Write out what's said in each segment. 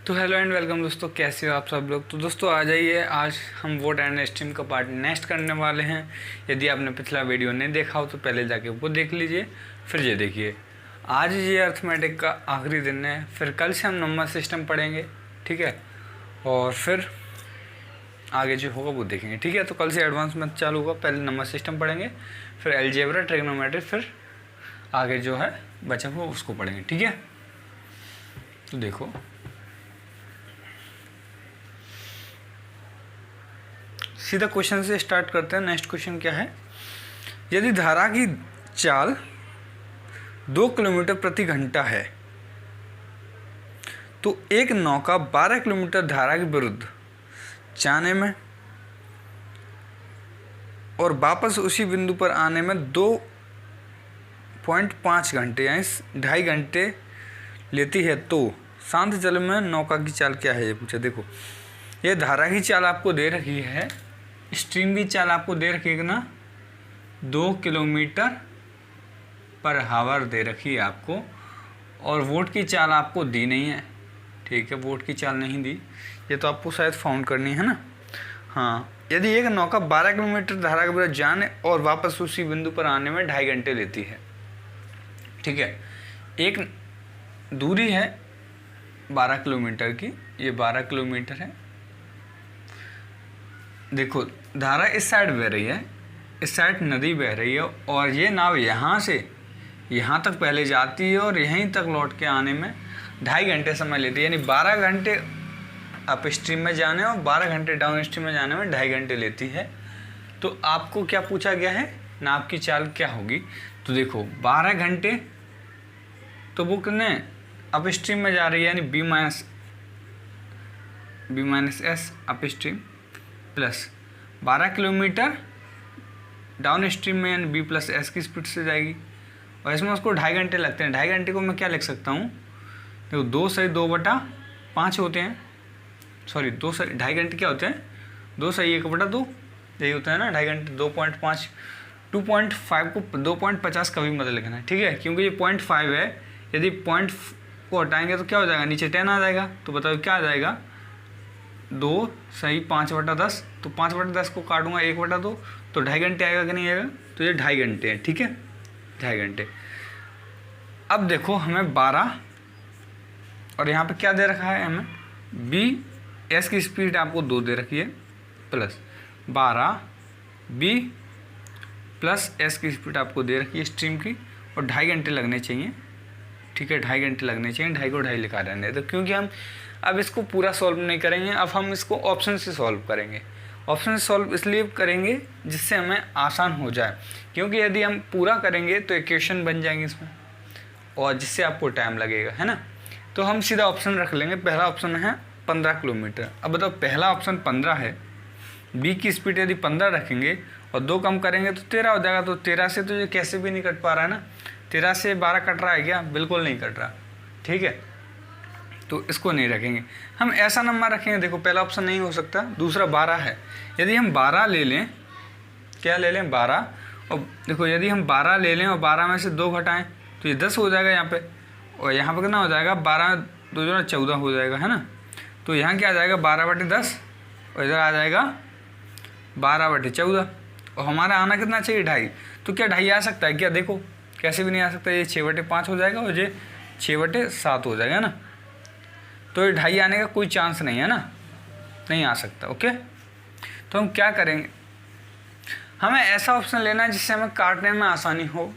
तो hello and welcome दोस्तों, कैसे हो आप सब लोग। तो दोस्तों आ जाइए, आज हम वोट एंड स्ट्रीम का पार्ट नेक्स्ट करने वाले हैं। यदि आपने पिछला वीडियो नहीं देखा हो तो पहले जाके वो देख लीजिए, फिर ये देखिए। आज ये अर्थमेटिक का आखिरी दिन है, फिर कल से हम नंबर सिस्टम पढ़ेंगे, ठीक है। और फिर आगे जो होगा वो देखेंगे, ठीक है। तो कल से एडवांस मैथ चालू होगा, पहले नंबर सिस्टम पढ़ेंगे, फिर अलजेब्रा, ट्रिग्नोमेट्री, फिर आगे जो है बचा हुआ उसको पढ़ेंगे, ठीक है। तो देखो, सीधा क्वेश्चन से स्टार्ट करते हैं। नेक्स्ट क्वेश्चन क्या है, यदि धारा की चाल 2 किलोमीटर प्रति घंटा है तो एक नौका 12 किलोमीटर धारा के विरुद्ध जाने में और वापस उसी बिंदु पर आने में 2.5 घंटे यानी 2.5 घंटे लेती है, तो शांत जल में नौका की चाल क्या है, ये पूछा। देखो, ये धारा की चाल आपको दे रखी है, स्ट्रीम की चाल आपको दे रखी है ना, 2 किलोमीटर पर हावर दे रखी है आपको, और वोट की चाल आपको दी नहीं है, ठीक है। वोट की चाल नहीं दी, ये तो आपको शायद फाउंड करनी है ना। हाँ, यदि एक नौका 12 किलोमीटर धारा के विरुद्ध जाने और वापस उसी बिंदु पर आने में 2.5 घंटे लेती है, ठीक है। एक दूरी है 12 किलोमीटर की, ये 12 किलोमीटर है। देखो, धारा इस साइड बह रही है, इस साइड नदी बह रही है, और ये नाव यहाँ से यहाँ तक पहले जाती है और यहीं तक लौट के आने में 2.5 घंटे समय लेती है, यानी 12 घंटे अप स्ट्रीम में जाने और 12 घंटे डाउन स्ट्रीम में जाने में 2.5 घंटे लेती है। तो आपको क्या पूछा गया है, नाव की चाल क्या होगी। तो देखो, 12 घंटे तो वो कितने अप स्ट्रीम में जा रही है, यानी B minus S upstream plus 12 kilometer downstream में, यानी बी प्लस एस की स्पीड से जाएगी, और इसमें उसको 2.5 घंटे लगते हैं। 2.5 घंटे को मैं क्या लिख सकता हूँ, देखो 2 से 2/5 होते हैं, सॉरी 2 से 2.5 घंटे क्या होते हैं, 2 से 1/2 यही होता है ना। 2.5 घंटे 2.5, 2.5 को 2.50 कभी मत लिखना, ठीक है, क्योंकि ये 0.5 है। यदि पॉइंट को हटाएंगे तो क्या हो जाएगा, नीचे 10 आ जाएगा। तो बताओ क्या आ जाएगा, 2 सही 5/10, तो 5/10 को काटूंगा 1/2, तो 2.5 घंटे आएगा कि नहीं आएगा। तो ये 2.5 घंटे हैं, ठीक है, 2.5 घंटे। अब देखो, हमें 12 और यहाँ पे क्या दे रखा है, हमें बी एस की स्पीड आपको 2 दे रखी है, प्लस 12 बी प्लस एस की स्पीड आपको दे रखी है स्ट्रीम की, और 2.5 घंटे लगने चाहिए, ठीक है। 2.5 घंटे लगने चाहिए, 2.5 को 2.5 लिखा रहने। तो क्योंकि हम अब इसको पूरा सॉल्व नहीं करेंगे, अब हम इसको ऑप्शन से सॉल्व करेंगे। ऑप्शन से सॉल्व इसलिए करेंगे जिससे हमें आसान हो जाए, क्योंकि यदि हम पूरा करेंगे तो इक्वेशन बन जाएंगे इसमें, और जिससे आपको टाइम लगेगा, है ना। तो हम सीधा ऑप्शन रख लेंगे। पहला ऑप्शन है 15 किलोमीटर। अब बताओ, पहला ऑप्शन 15 है, बी की स्पीड यदि 15 रखेंगे और 2 कम करेंगे तो 13 हो जाएगा। तो 13 से तो ये कैसे भी नहीं कट पा रहा है ना, 13 से 12 कट रहा है क्या, बिल्कुल नहीं कट रहा, ठीक है। तो इसको नहीं रखेंगे, हम ऐसा नंबर रखेंगे। देखो, पहला ऑप्शन नहीं हो सकता, दूसरा 12 है। यदि हम 12 ले लें, क्या ले लें, 12, और देखो यदि हम 12 ले लें और 12 में से 2 घटाएं तो ये 10 हो जाएगा यहाँ पे, और यहाँ पे कितना हो जाएगा, 12 में 2 जो 14 हो जाएगा, है ना। तो यहाँ क्या आ जाएगा, 12/10, और इधर आ जाएगा 12/14, और हमारा आना कितना चाहिए, 2.5। तो क्या 2.5 आ सकता है क्या, देखो कैसे भी नहीं आ सकता, ये 6/5 हो जाएगा और ये 6/7 हो जाएगा ना। तो ये 2.5 आने का कोई चांस नहीं है ना, नहीं आ सकता, ओके। तो हम क्या करेंगे, हमें ऐसा ऑप्शन लेना है जिससे हमें काटने में आसानी हो।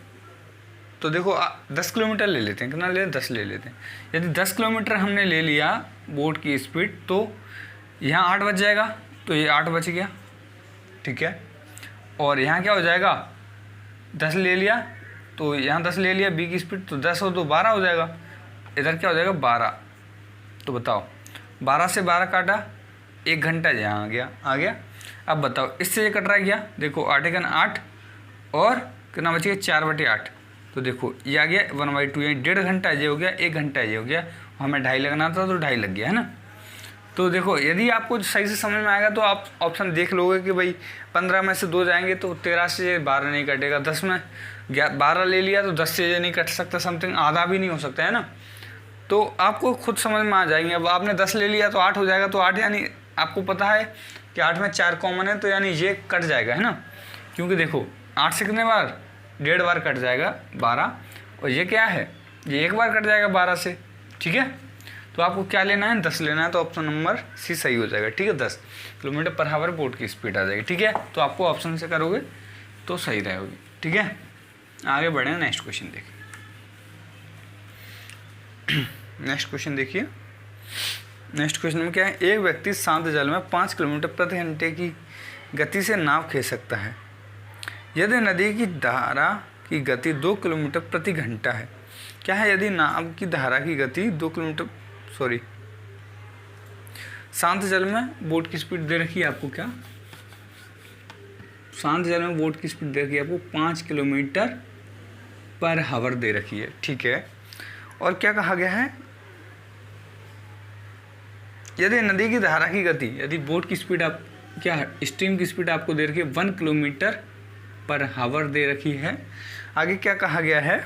तो देखो 10 किलोमीटर ले लेते हैं, कितना ले, 10 ले लेते हैं। यदि 10 किलोमीटर हमने ले लिया बोट की स्पीड, तो यहाँ 8 बच जाएगा, तो ये 8 बच गया, ठीक है। और यहाँ क्या हो जाएगा, 10 ले लिया, तो यहाँ 10 ले लिया बी की स्पीड, तो 10 हो तो 12 हो जाएगा, इधर क्या हो जाएगा 12। तो बताओ, 12 से 12 काटा, 1 घंटा यहाँ आ गया। अब बताओ, इससे ये कट रहा है क्या, देखो 8 × 8 और कितना बच गया, 4/8। तो देखो ये आ गया 1/2, यानी 1.5 घंटा ये हो गया, 1 घंटा ये हो गया। हमें 2.5 लगना था तो 2.5 लग गया, है ना। तो देखो, यदि आपको सही से समझ में आएगा तो आप ऑप्शन देख लोगे कि भाई 15 में से 2 जाएंगे तो 13 से 12 नहीं कटेगा, 10 में 12 ले लिया तो 10 से ये नहीं कट सकता, समथिंग आधा भी नहीं हो सकता, है ना। तो आपको खुद समझ में आ जाएंगे। अब आपने 10 ले लिया तो 8 हो जाएगा, तो 8 यानी आपको पता है कि 8 में 4 कॉमन है, तो यानी ये कट जाएगा, है ना, क्योंकि देखो 8 से कितने बार, 1.5 बार कट जाएगा 12, और ये क्या है, ये 1 बार कट जाएगा 12 से, ठीक है। तो आपको क्या लेना है, 10 लेना है, तो ऑप्शन नंबर सी सही हो जाएगा, ठीक है। 10 किलोमीटर पर आवर बोट की स्पीड आ जाएगी, ठीक है। तो आपको ऑप्शन से करोगे तो सही रहेगी, ठीक है। आगे बढ़े, नेक्स्ट क्वेश्चन देखिए। नेक्स्ट क्वेश्चन देखिए। नेक्स्ट क्वेश्चन में क्या है, एक व्यक्ति शांत जल में 5 किलोमीटर प्रति घंटे की गति से नाव खींच सकता है यदि नदी की धारा की गति 2 किलोमीटर प्रति घंटा है। क्या है, यदि नाव की धारा की गति 2 किलोमीटर, सॉरी, शांत जल में बोट की स्पीड दे रखी है आपको, क्या शांत जल में बोट की स्पीड दे रखी है आपको 5 किलोमीटर पर आवर दे रखी है, ठीक है। और क्या कहा गया है, यदि नदी की धारा की गति, यदि बोट की स्पीड आप क्या है, स्ट्रीम की स्पीड आपको दे रखी है 1 किलोमीटर पर आवर दे रखी है। आगे क्या कहा गया है,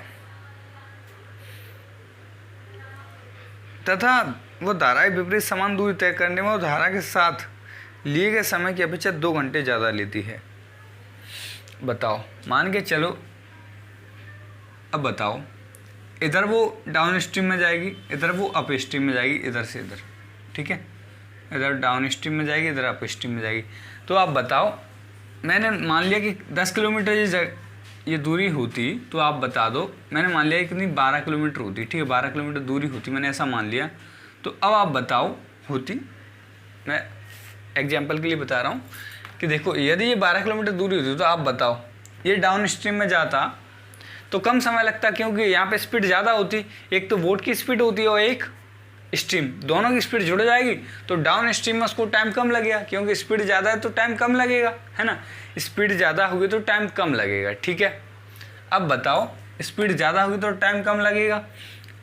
तथा वो धाराएं विपरीत समान दूरी तय करने में और धारा के साथ लिए गए समय की अपेक्षा 2 घंटे ज़्यादा लेती है। बताओ, मान के चलो, अब बताओ, इधर वो डाउन स्ट्रीम में जाएगी, इधर वो अप स्ट्रीम में जाएगी, इधर से इधर, ठीक है। इधर डाउन स्ट्रीम में जाएगी, इधर अप स्ट्रीम में जाएगी। तो आप बताओ, मैंने मान लिया कि 10 किलोमीटर ये दूरी होती, तो आप बता दो, मैंने मान लिया कि कितनी, 12 किलोमीटर होती, ठीक है, 12 किलोमीटर दूरी होती, मैंने ऐसा मान लिया। तो अब आप बताओ होती, मैं एग्जाम्पल के लिए बता रहा हूँ कि देखो, यदि ये 12 किलोमीटर दूरी होती तो आप बताओ, ये डाउन स्ट्रीम में जाता तो कम समय लगता, क्योंकि यहाँ पे स्पीड ज़्यादा होती, एक तो बोट की स्पीड होती है और एक स्ट्रीम, दोनों की स्पीड जुड़ जाएगी, तो डाउन स्ट्रीम में उसको टाइम कम लगेगा, क्योंकि स्पीड ज़्यादा है तो टाइम कम लगेगा, है ना। स्पीड ज़्यादा होगी तो टाइम कम लगेगा, ठीक है। अब बताओ, स्पीड ज़्यादा होगी तो टाइम कम लगेगा।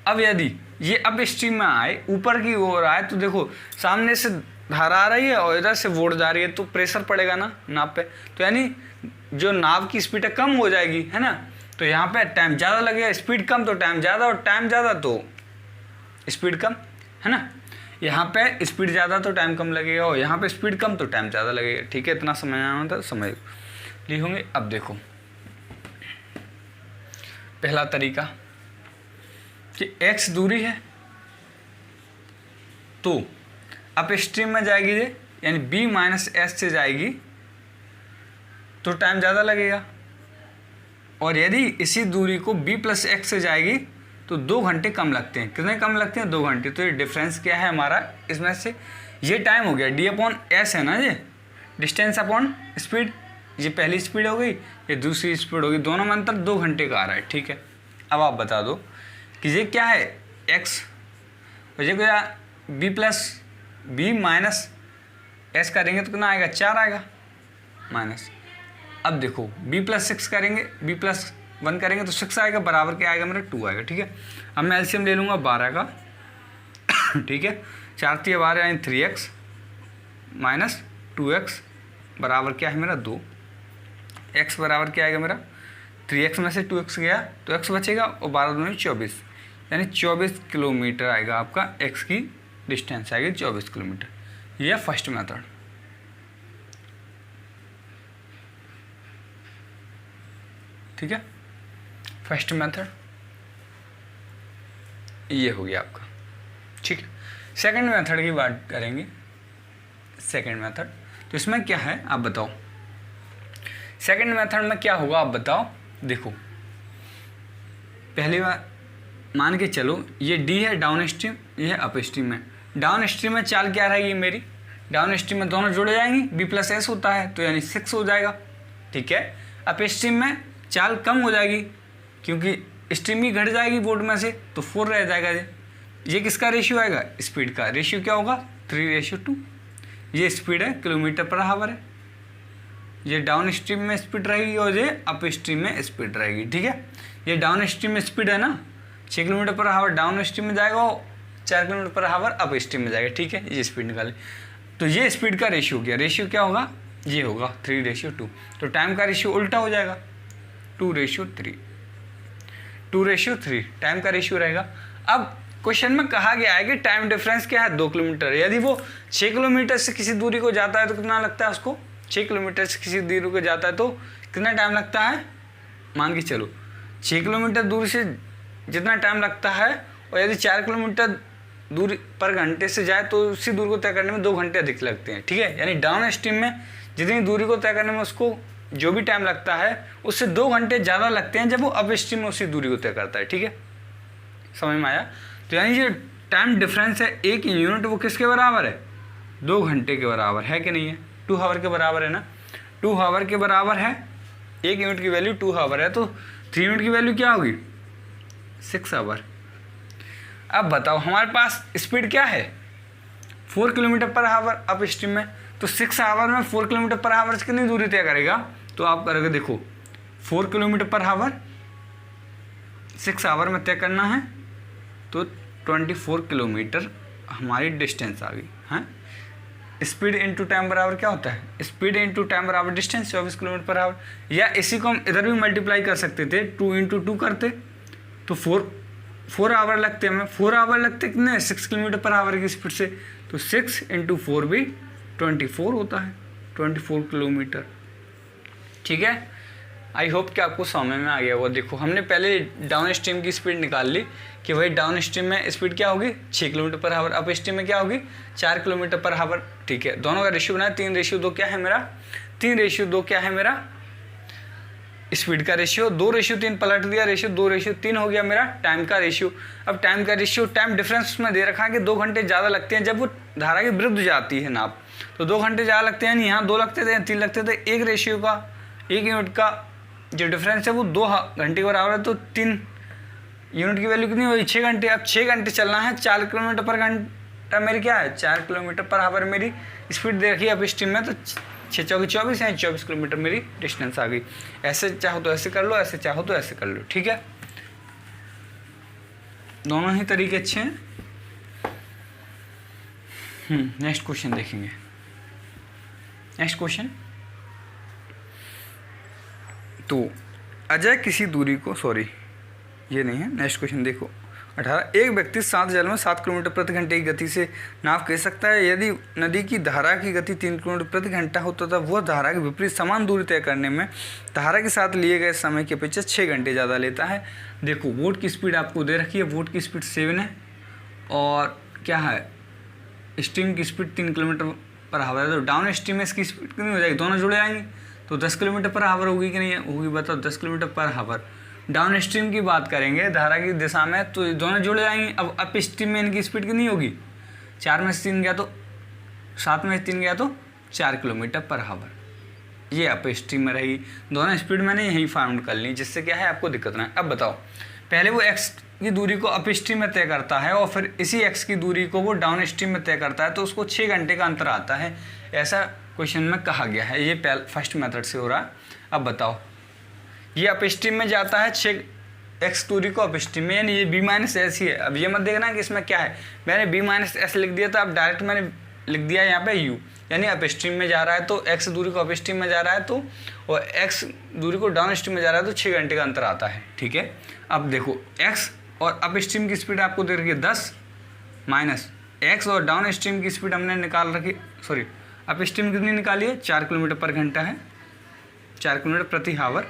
अब यदि ये अप स्ट्रीम में आए, ऊपर की ओर आए, तो देखो सामने से धारा आ रही है और इधर से वोट जा रही है, तो प्रेशर पड़ेगा ना नाव पे, तो यानी जो नाव की स्पीड है कम हो जाएगी, है ना। तो यहाँ पे टाइम ज़्यादा लगेगा, स्पीड कम तो टाइम ज़्यादा, और टाइम ज़्यादा तो स्पीड कम, है ना। यहाँ पे स्पीड ज़्यादा तो टाइम कम लगेगा, और यहाँ पे स्पीड कम तो टाइम ज़्यादा लगेगा, ठीक है। इतना समझ आना था, समझ ली होंगे। अब देखो पहला तरीका कि x दूरी है, तो अप स्ट्रीम में जाएगी ये, यानी b माइनस एस से जाएगी तो टाइम ज़्यादा लगेगा, और यदि इसी दूरी को b प्लस एक्स से जाएगी तो 2 घंटे कम लगते हैं। कितने कम लगते हैं, 2 घंटे। तो ये डिफरेंस क्या है हमारा इसमें से, ये टाइम हो गया d अपॉन एस, है ना, ये डिस्टेंस अपॉन स्पीड, ये पहली स्पीड हो गई, ये दूसरी स्पीड होगी, दोनों में अंतर 2 घंटे का आ रहा है, ठीक है। अब आप बता दो कि ये क्या है, x, और ये क्या, b माइनस एस करेंगे तो कितना आएगा, 4 आएगा माइनस। अब देखो b प्लस 6 करेंगे, b प्लस 1 करेंगे तो 6 आएगा, बराबर क्या आएगा मेरा, 2 आएगा, ठीक है। अब मैं एलसीएम ले लूँगा 12 का, ठीक है। 4 3 12 यानी 3x माइनस 2x बराबर क्या है मेरा, 2। x बराबर क्या आएगा मेरा, 3x में से 2x गया तो x बचेगा, और 12 दूनी 24, यानी 24 किलोमीटर आएगा आपका, x की डिस्टेंस आएगी 24 किलोमीटर। यह फर्स्ट मेथड, ठीक है, फर्स्ट मेथड ये हो गया आपका, ठीक है। सेकंड मेथड की बात करेंगे, सेकंड मेथड, तो इसमें क्या है आप बताओ, सेकंड मेथड में क्या होगा आप बताओ। देखो पहली बार मान के चलो, ये D है डाउन स्ट्रीम, ये है अप स्ट्रीम में। डाउन स्ट्रीम में चाल क्या रहेगी मेरी, डाउन स्ट्रीम में दोनों जुड़ जाएंगी, b प्लस एस होता है तो यानी 6 हो जाएगा, ठीक है। अप स्ट्रीम में चाल कम हो जाएगी, क्योंकि स्ट्रीम ही घट जाएगी बोट में से, तो 4 रह जाएगा। ये किसका रेशियो आएगा, स्पीड का रेशियो क्या होगा, 3:2। ये स्पीड है, किलोमीटर पर आवर है, ये डाउन स्ट्रीम में स्पीड रहेगी और ये अप स्ट्रीम में स्पीड रहेगी, ठीक है। ये डाउन स्ट्रीम में स्पीड है ना, 6 kilometre per hour down stream में जाएगा, और 4 kilometre per hour up stream में जाएगा, ठीक है। ये स्पीड निकाले, तो ये स्पीड का रेशियो क्या, रेशियो क्या होगा, ये होगा 3:2। तो टाइम का रेशियो उल्टा हो जाएगा, 2:3, 2:3 टाइम का रेशियो रहेगा। अब क्वेश्चन में कहा गया है कि टाइम डिफरेंस क्या है 2 किलोमीटर। यदि वो 6 किलोमीटर से किसी दूरी को जाता है तो कितना लगता है उसको, 6 किलोमीटर से किसी दूरी को जाता है तो कितना टाइम लगता है, मान के चलो 6 किलोमीटर दूरी से जितना टाइम लगता है, और यदि 4 किलोमीटर दूरी पर घंटे से जाए तो उसी दूरी को तय करने में 2 घंटे अधिक लगते हैं। ठीक है, यानी डाउन स्ट्रीम में जितनी दूरी को तय करने में उसको जो भी टाइम लगता है उससे 2 घंटे ज़्यादा लगते हैं जब वो अप स्ट्रीम में उसी दूरी को तय करता है। ठीक है, समझ में आया। तो यानी जो टाइम डिफरेंस है 1 यूनिट वो किसके बराबर है, 2 घंटे के बराबर है कि नहीं है, 2 आवर के बराबर है ना, 2 आवर के बराबर है। 1 यूनिट की वैल्यू 2 आवर है तो 3 यूनिट की वैल्यू क्या होगी, 6 आवर। अब बताओ हमारे पास स्पीड क्या है 4 kilometre per hour up stream में, तो 6 आवर में 4 किलोमीटर पर आवर से कितनी दूरी तय करेगा, तो आप करोगे देखो 4 किलोमीटर पर आवर 6 आवर में तय करना है तो 24 किलोमीटर हमारी डिस्टेंस आ गई। हाँ, स्पीड इंटू टाइम बराबर क्या होता है, स्पीड इंटू टाइम बराबर डिस्टेंस 24 किलोमीटर पर आवर। या इसी को हम इधर भी मल्टीप्लाई कर सकते थे, 2 इंटू 2 करते तो 4 आवर लगते हमें, 4 आवर लगते कितने 6 किलोमीटर पर आवर की स्पीड से, तो 6 इंटू 4 भी 24 होता है, 24 किलोमीटर। ठीक है, आई होप कि आपको समझ में आ गया वो। देखो हमने पहले डाउन स्ट्रीम की स्पीड निकाल ली कि भाई डाउन स्ट्रीम में स्पीड क्या होगी 6 kilometre per hour, up stream में क्या होगी 4 किलोमीटर पर आवर। ठीक है, दोनों का रेशियो बनाया 3:2 क्या है मेरा, 3:2 क्या है मेरा स्पीड का रेशियो, 2:3 पलट दिया, रेशियो 2:3 हो गया मेरा टाइम का रेशियो। अब टाइम का रेशियो टाइम डिफरेंस में दे रखा है कि 2 घंटे ज़्यादा लगते हैं जब वो धारा के विरुद्ध जाती है नाप, तो 2 घंटे ज़्यादा लगते हैं, यहाँ 2 लगते थे 3 लगते थे, एक रेशियो का 1 यूनिट का जो डिफरेंस है वो 2 घंटे के बराबर है, तो 3 यूनिट की वैल्यू कितनी होगी 6 घंटे। अब 6 घंटे चलना है, 4 किलोमीटर पर घंटा मेरी क्या है 4 किलोमीटर पर आवर मेरी स्पीड दे रखी है अप स्ट्रीम में, तो 6 चौके 24 या 24 किलोमीटर मेरी डिस्टेंस आ गई। ऐसे चाहो तो ऐसे कर लो, ऐसे चाहो तो ऐसे कर लो। ठीक है, दोनों ही तरीके अच्छे हैं। नेक्स्ट क्वेश्चन देखेंगे। नेक्स्ट क्वेश्चन, तो अजय किसी दूरी को, सॉरी ये नहीं है, नेक्स्ट क्वेश्चन देखो 18, एक व्यक्ति शांत जल में 7 किलोमीटर प्रति घंटे की गति से नाव कह सकता है। यदि नदी की धारा की गति 3 किलोमीटर प्रति घंटा होता था, वह धारा के विपरीत समान दूरी तय करने में धारा के साथ लिए गए समय की अपेक्षा 6 घंटे ज़्यादा लेता है। देखो बोट की स्पीड आपको दे रखी है, बोट की स्पीड 7 है और क्या है स्ट्रीम की स्पीड 3 किलोमीटर पर आवर है, तो डाउन स्ट्रीम में इसकी स्पीड कितनी हो जाएगी, दोनों जुड़े आएंगे तो 10 किलोमीटर पर आवर होगी कि नहीं होगी, बताओ 10 kilometre per hour. Down stream की बात करेंगे धारा की दिशा में तो दोनों जुड़े आएंगे। अब अप स्ट्रीम में इनकी स्पीड कितनी होगी, 4 में से 3 गया तो 7 में से 3 गया तो 4 किलोमीटर पर आवर, ये अप स्ट्रीम में रहेगी। दोनों स्पीड मैंने यही फाउंड कर ली, जिससे क्या है आपको दिक्कत ना है। अब बताओ पहले वो एक्स की दूरी को अप स्ट्रीम में तय करता है और फिर इसी एक्स की दूरी को वो डाउन स्ट्रीम में तय करता है, तो उसको 6 घंटे का अंतर आता है, ऐसा क्वेश्चन में कहा गया है। ये फर्स्ट मेथड से हो रहा है। अब बताओ ये अप स्ट्रीम में जाता है 6 एक्स दूरी को अप स्ट्रीम में, यानी ये बी माइनस एस ही है। अब ये मत देखना कि इसमें क्या है, मैंने बी माइनस एस लिख दिया था, अब डायरेक्ट मैंने लिख दिया यहाँ पे यू, यानी अप स्ट्रीम में जा रहा है तो एक्स दूरी को अप स्ट्रीम में जा रहा है तो, और एक्स दूरी को डाउन स्ट्रीम में जा रहा है तो 6 घंटे का अंतर आता है। ठीक है, अब देखो एक्स और अप स्ट्रीम की स्पीड आपको दे रखी है 10 माइनस एक्स और डाउन स्ट्रीम की स्पीड हमने निकाल रखी, सॉरी अप स्ट्रीम कितनी निकाली है 4 किलोमीटर पर घंटा है, 4 किलोमीटर प्रति आवर,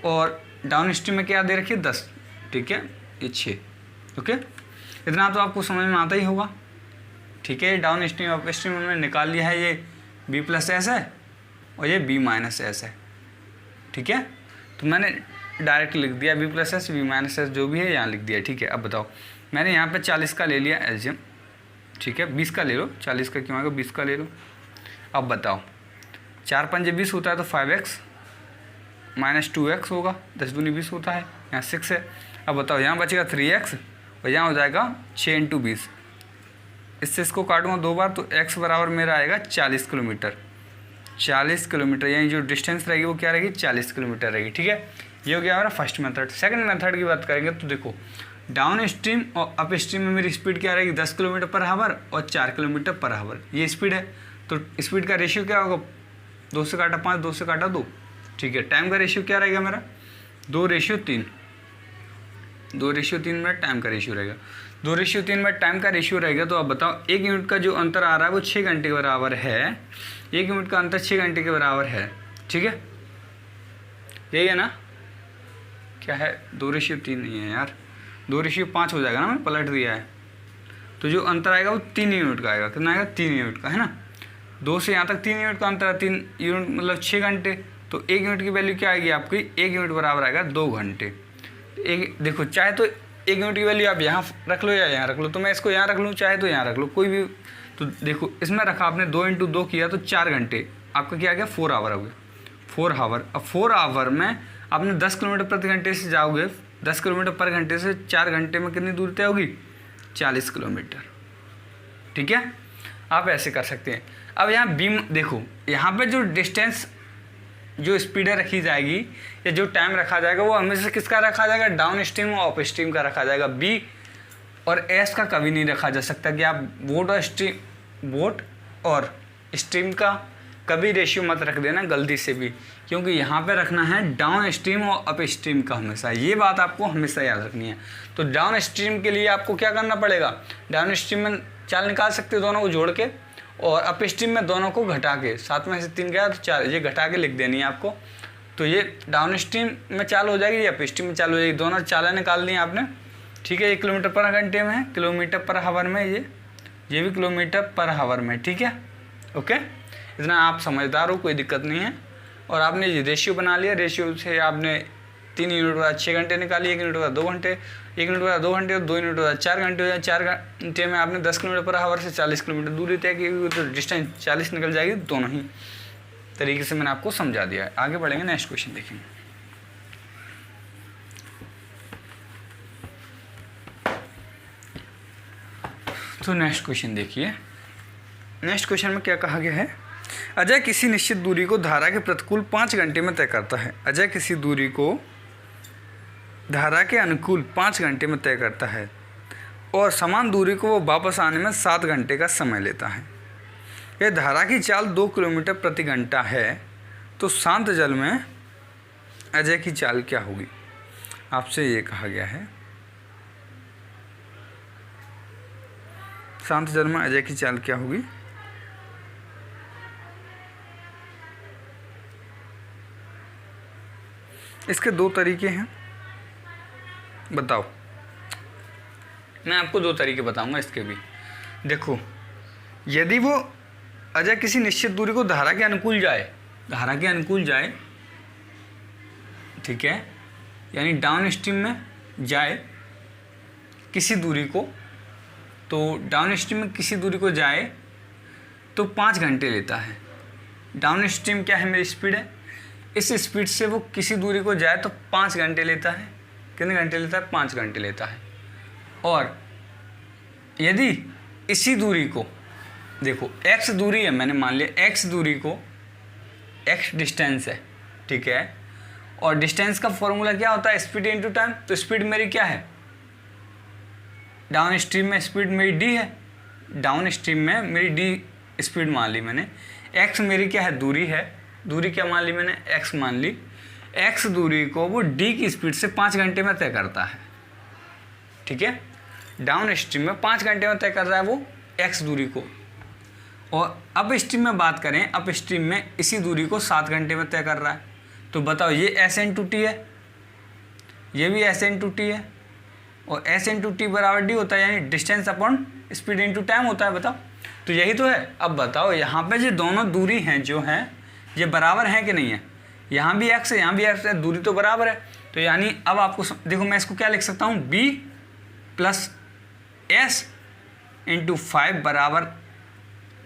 और डाउन स्ट्रीम में क्या दे रखी है 10। ठीक है, ये 6। ओके, इतना तो आपको समझ में आता ही होगा। ठीक है, डाउन स्ट्रीम अप स्ट्रीम हमने निकाल लिया है, ये बी प्लस एस है और ये बी माइनस एस है। ठीक है, तो मैंने डायरेक्ट लिख दिया B plus S B minus S जो भी है यहाँ लिख दिया। ठीक है, अब बताओ मैंने यहाँ पे 40 का ले लिया एलजीएम, ठीक है 20 का ले लो, 40 का क्यों आएगा 20 का ले लो। अब बताओ 4 पंजे 20 होता है तो 5x माइनस 2x होगा, 10 दूनी 20 होता है, यहाँ 6 है। अब बताओ यहाँ बचेगा 3x और यहाँ हो जाएगा 6 इंटू 20, इससे इसको काटूंगा 2 बार तो x बराबर मेरा आएगा 40 किलोमीटर। 40 किलोमीटर यानी जो डिस्टेंस रहेगी वो क्या रहेगी 40 किलोमीटर रहेगी। ठीक है, ये हो गया हमारा फर्स्ट मेथड। सेकंड मेथड की बात करेंगे तो देखो डाउन स्ट्रीम और अप स्ट्रीम में मेरी स्पीड क्या रहेगी 10 किलोमीटर पर आवर और 4 किलोमीटर पर आवर, ये स्पीड है। तो स्पीड का रेशियो क्या होगा, 2 से काटा 5, 2 से काटा 2। ठीक है, टाइम का रेशियो क्या रहेगा मेरा 2:3, 2:3 मेरा टाइम का रेशियो रहेगा। 2:3 में टाइम का रेशियो रहेगा। तो आप बताओ 1 यूनिट का जो अंतर आ रहा है वो 6 घंटे के बराबर है। 1 यूनिट का अंतर 6 घंटे के बराबर है, ठीक है, यही है ना? क्या है, 2:3 नहीं है यार, 2:5 हो जाएगा ना, मैंने पलट दिया है। तो जो अंतर आएगा वो 3 यूनिट का आएगा। कितना आएगा? 3 यूनिट का, है ना। 2 से यहाँ तक 3 यूनिट का अंतर है, 3 यूनिट मतलब 6 घंटे। तो 1 यूनिट की वैल्यू क्या आएगी आपकी? 1 यूनिट बराबर आएगा 2 घंटे। एक देखो, चाहे तो 1 यूनिट की वैल्यू आप यहाँ रख लो या यहाँ रख लो, तो मैं इसको यहाँ रख लूँ, चाहे तो यहाँ रख लो, कोई भी। तो देखो इसमें रखा आपने 2 × 2 किया तो 4 घंटे, आपका क्या आ गया? 4 आवर हो गया, 4 आवर। अब 4 आवर में आपने 10 किलोमीटर प्रति घंटे से जाओगे, 10 किलोमीटर पर घंटे से 4 घंटे में कितनी दूरी तय होगी? 40 किलोमीटर, ठीक है। आप ऐसे कर सकते हैं। अब यहाँ बीम देखो, यहाँ पे जो डिस्टेंस, जो स्पीड रखी जाएगी या जो टाइम रखा जाएगा वो हमेशा किसका रखा जाएगा? डाउन स्ट्रीम और अप स्ट्रीम का रखा जाएगा। बी और एस का कभी नहीं रखा जा सकता कि आप बोट और स्ट्रीम का कभी रेशियो मत रख देना गलती से भी, क्योंकि यहाँ पे रखना है डाउन स्ट्रीम और अप स्ट्रीम का हमेशा। ये बात आपको हमेशा याद रखनी है। तो डाउन स्ट्रीम के लिए आपको क्या करना पड़ेगा? डाउन स्ट्रीम में चाल निकाल सकते हो दोनों को जोड़ के, और अप स्ट्रीम में दोनों को घटा के, 7 में से 3 गया तो 4, ये घटा के लिख देनी है आपको। तो ये डाउन स्ट्रीम में चाल हो जाएगी, अप स्ट्रीम में चाल हो जाएगी, दोनों चालें निकाल ली आपने, ठीक है। 1 किलोमीटर पर घंटे में है, किलोमीटर पर हावर में, ये भी किलोमीटर पर हावर में, ठीक है, ओके। इतना आप समझदार हो, कोई दिक्कत नहीं है। और आपने ये रेशियो बना लिया, रेशियो से आपने 3 यूनिट बाद 6 घंटे निकाली, 1 यूनिट बाद 2 घंटे, 1 यूनिट बाद 2 घंटे, और 2 यूनिट बाद 4 घंटे हो जाए। 4 घंटे में आपने 10 किलोमीटर पर हावर से 40 किलोमीटर दूरी तय की, तो डिस्टेंस 40 निकल जाएगी। दोनों ही तरीके से मैंने आपको समझा दिया है। आगे बढ़ेंगे, नेक्स्ट क्वेश्चन देखेंगे। तो नेक्स्ट क्वेश्चन देखिए, नेक्स्ट क्वेश्चन में क्या कहा गया है? अजय किसी निश्चित दूरी को धारा के प्रतिकूल 5 घंटे में तय करता है। अजय किसी दूरी को धारा के अनुकूल 5 घंटे में तय करता है और समान दूरी को वो वापस आने में 7 घंटे का समय लेता है। यह धारा की चाल 2 किलोमीटर प्रति घंटा है, तो शांत जल में अजय की चाल क्या होगी? आपसे ये कहा गया है, शांत जल में अजय की चाल क्या होगी? इसके 2 तरीके हैं, बताओ। मैं आपको 2 तरीके बताऊंगा इसके भी। देखो, यदि वो अजय किसी निश्चित दूरी को धारा के अनुकूल जाए, धारा के अनुकूल जाए, ठीक है, यानी डाउन स्ट्रीम में जाए किसी दूरी को, तो डाउन स्ट्रीम में किसी दूरी को जाए तो 5 घंटे लेता है। डाउन स्ट्रीम क्या है? मेरी स्पीड है। इस स्पीड से वो किसी दूरी को जाए तो 5 घंटे लेता है। कितने घंटे लेता है? 5 घंटे लेता है। और यदि इसी दूरी को, देखो x दूरी है, मैंने मान लिया x दूरी को, x डिस्टेंस है, ठीक है, और डिस्टेंस का फॉर्मूला क्या होता है? Speed into time. तो स्पीड मेरी क्या है? डाउन स्ट्रीम में स्पीड मेरी d है, डाउन स्ट्रीम में मेरी d स्पीड मान ली मैंने। x मेरी क्या है? दूरी है। दूरी क्या मान ली मैंने? x मान ली। x दूरी को वो d की स्पीड से 5 घंटे में तय करता है, ठीक है। डाउन स्ट्रीम में 5 घंटे में तय कर रहा है वो x दूरी को। और अप स्ट्रीम में बात करें, अप स्ट्रीम में इसी दूरी को 7 घंटे में तय कर रहा है। तो बताओ, ये s/t है, ये भी s/t है, और s/t बराबर d होता है, यानी distance upon speed into time होता है। बताओ, तो यही तो है। अब बताओ, यहाँ पे जो दोनों दूरी हैं जो हैं, ये बराबर हैं कि नहीं है? यहाँ भी x है, यहाँ भी x है, दूरी तो बराबर है। तो यानी अब आपको देखो, मैं इसको क्या लिख सकता हूँ? b + s × 5 बराबर,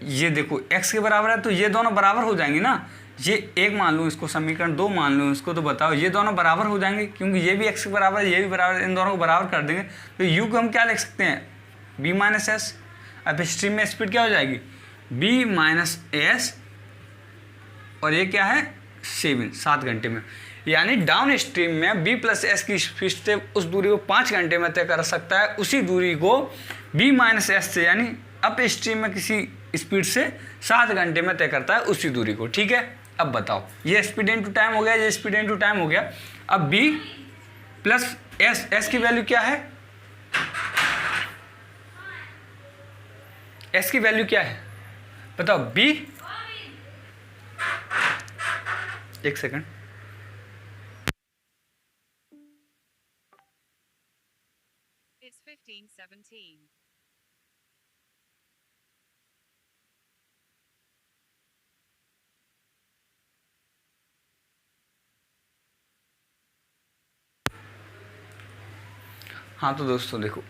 ये देखो x के बराबर है, तो ये दोनों बराबर हो जाएंगे ना। ये 1 मान लूँ इसको, समीकरण 2 मान लूँ इसको, तो बताओ ये दोनों बराबर हो जाएंगे, क्योंकि ये भी x के बराबर है, ये भी बराबर है, इन दोनों को बराबर कर देंगे। तो u को हम क्या लिख सकते हैं? b - s। अब स्ट्रीम में स्पीड क्या हो जाएगी? b - s, और ये क्या है? 7 घंटे में। यानी डाउन स्ट्रीम में b + s की स्पीड से उस दूरी को 5 घंटे में तय कर सकता है, उसी दूरी को b - s से, यानी अप स्ट्रीम में किसी स्पीड से 7 घंटे में तय करता है उसी दूरी को, ठीक है। अब बताओ, ये स्पीड इनटू टाइम हो गया, ये स्पीड इनटू टाइम हो गया। अब b + s, s की वैल्यू क्या है? एस की वैल्यू क्या है बताओ, बी, एक सेकंड, It's 15:17. हाँ तो दोस्तों देखो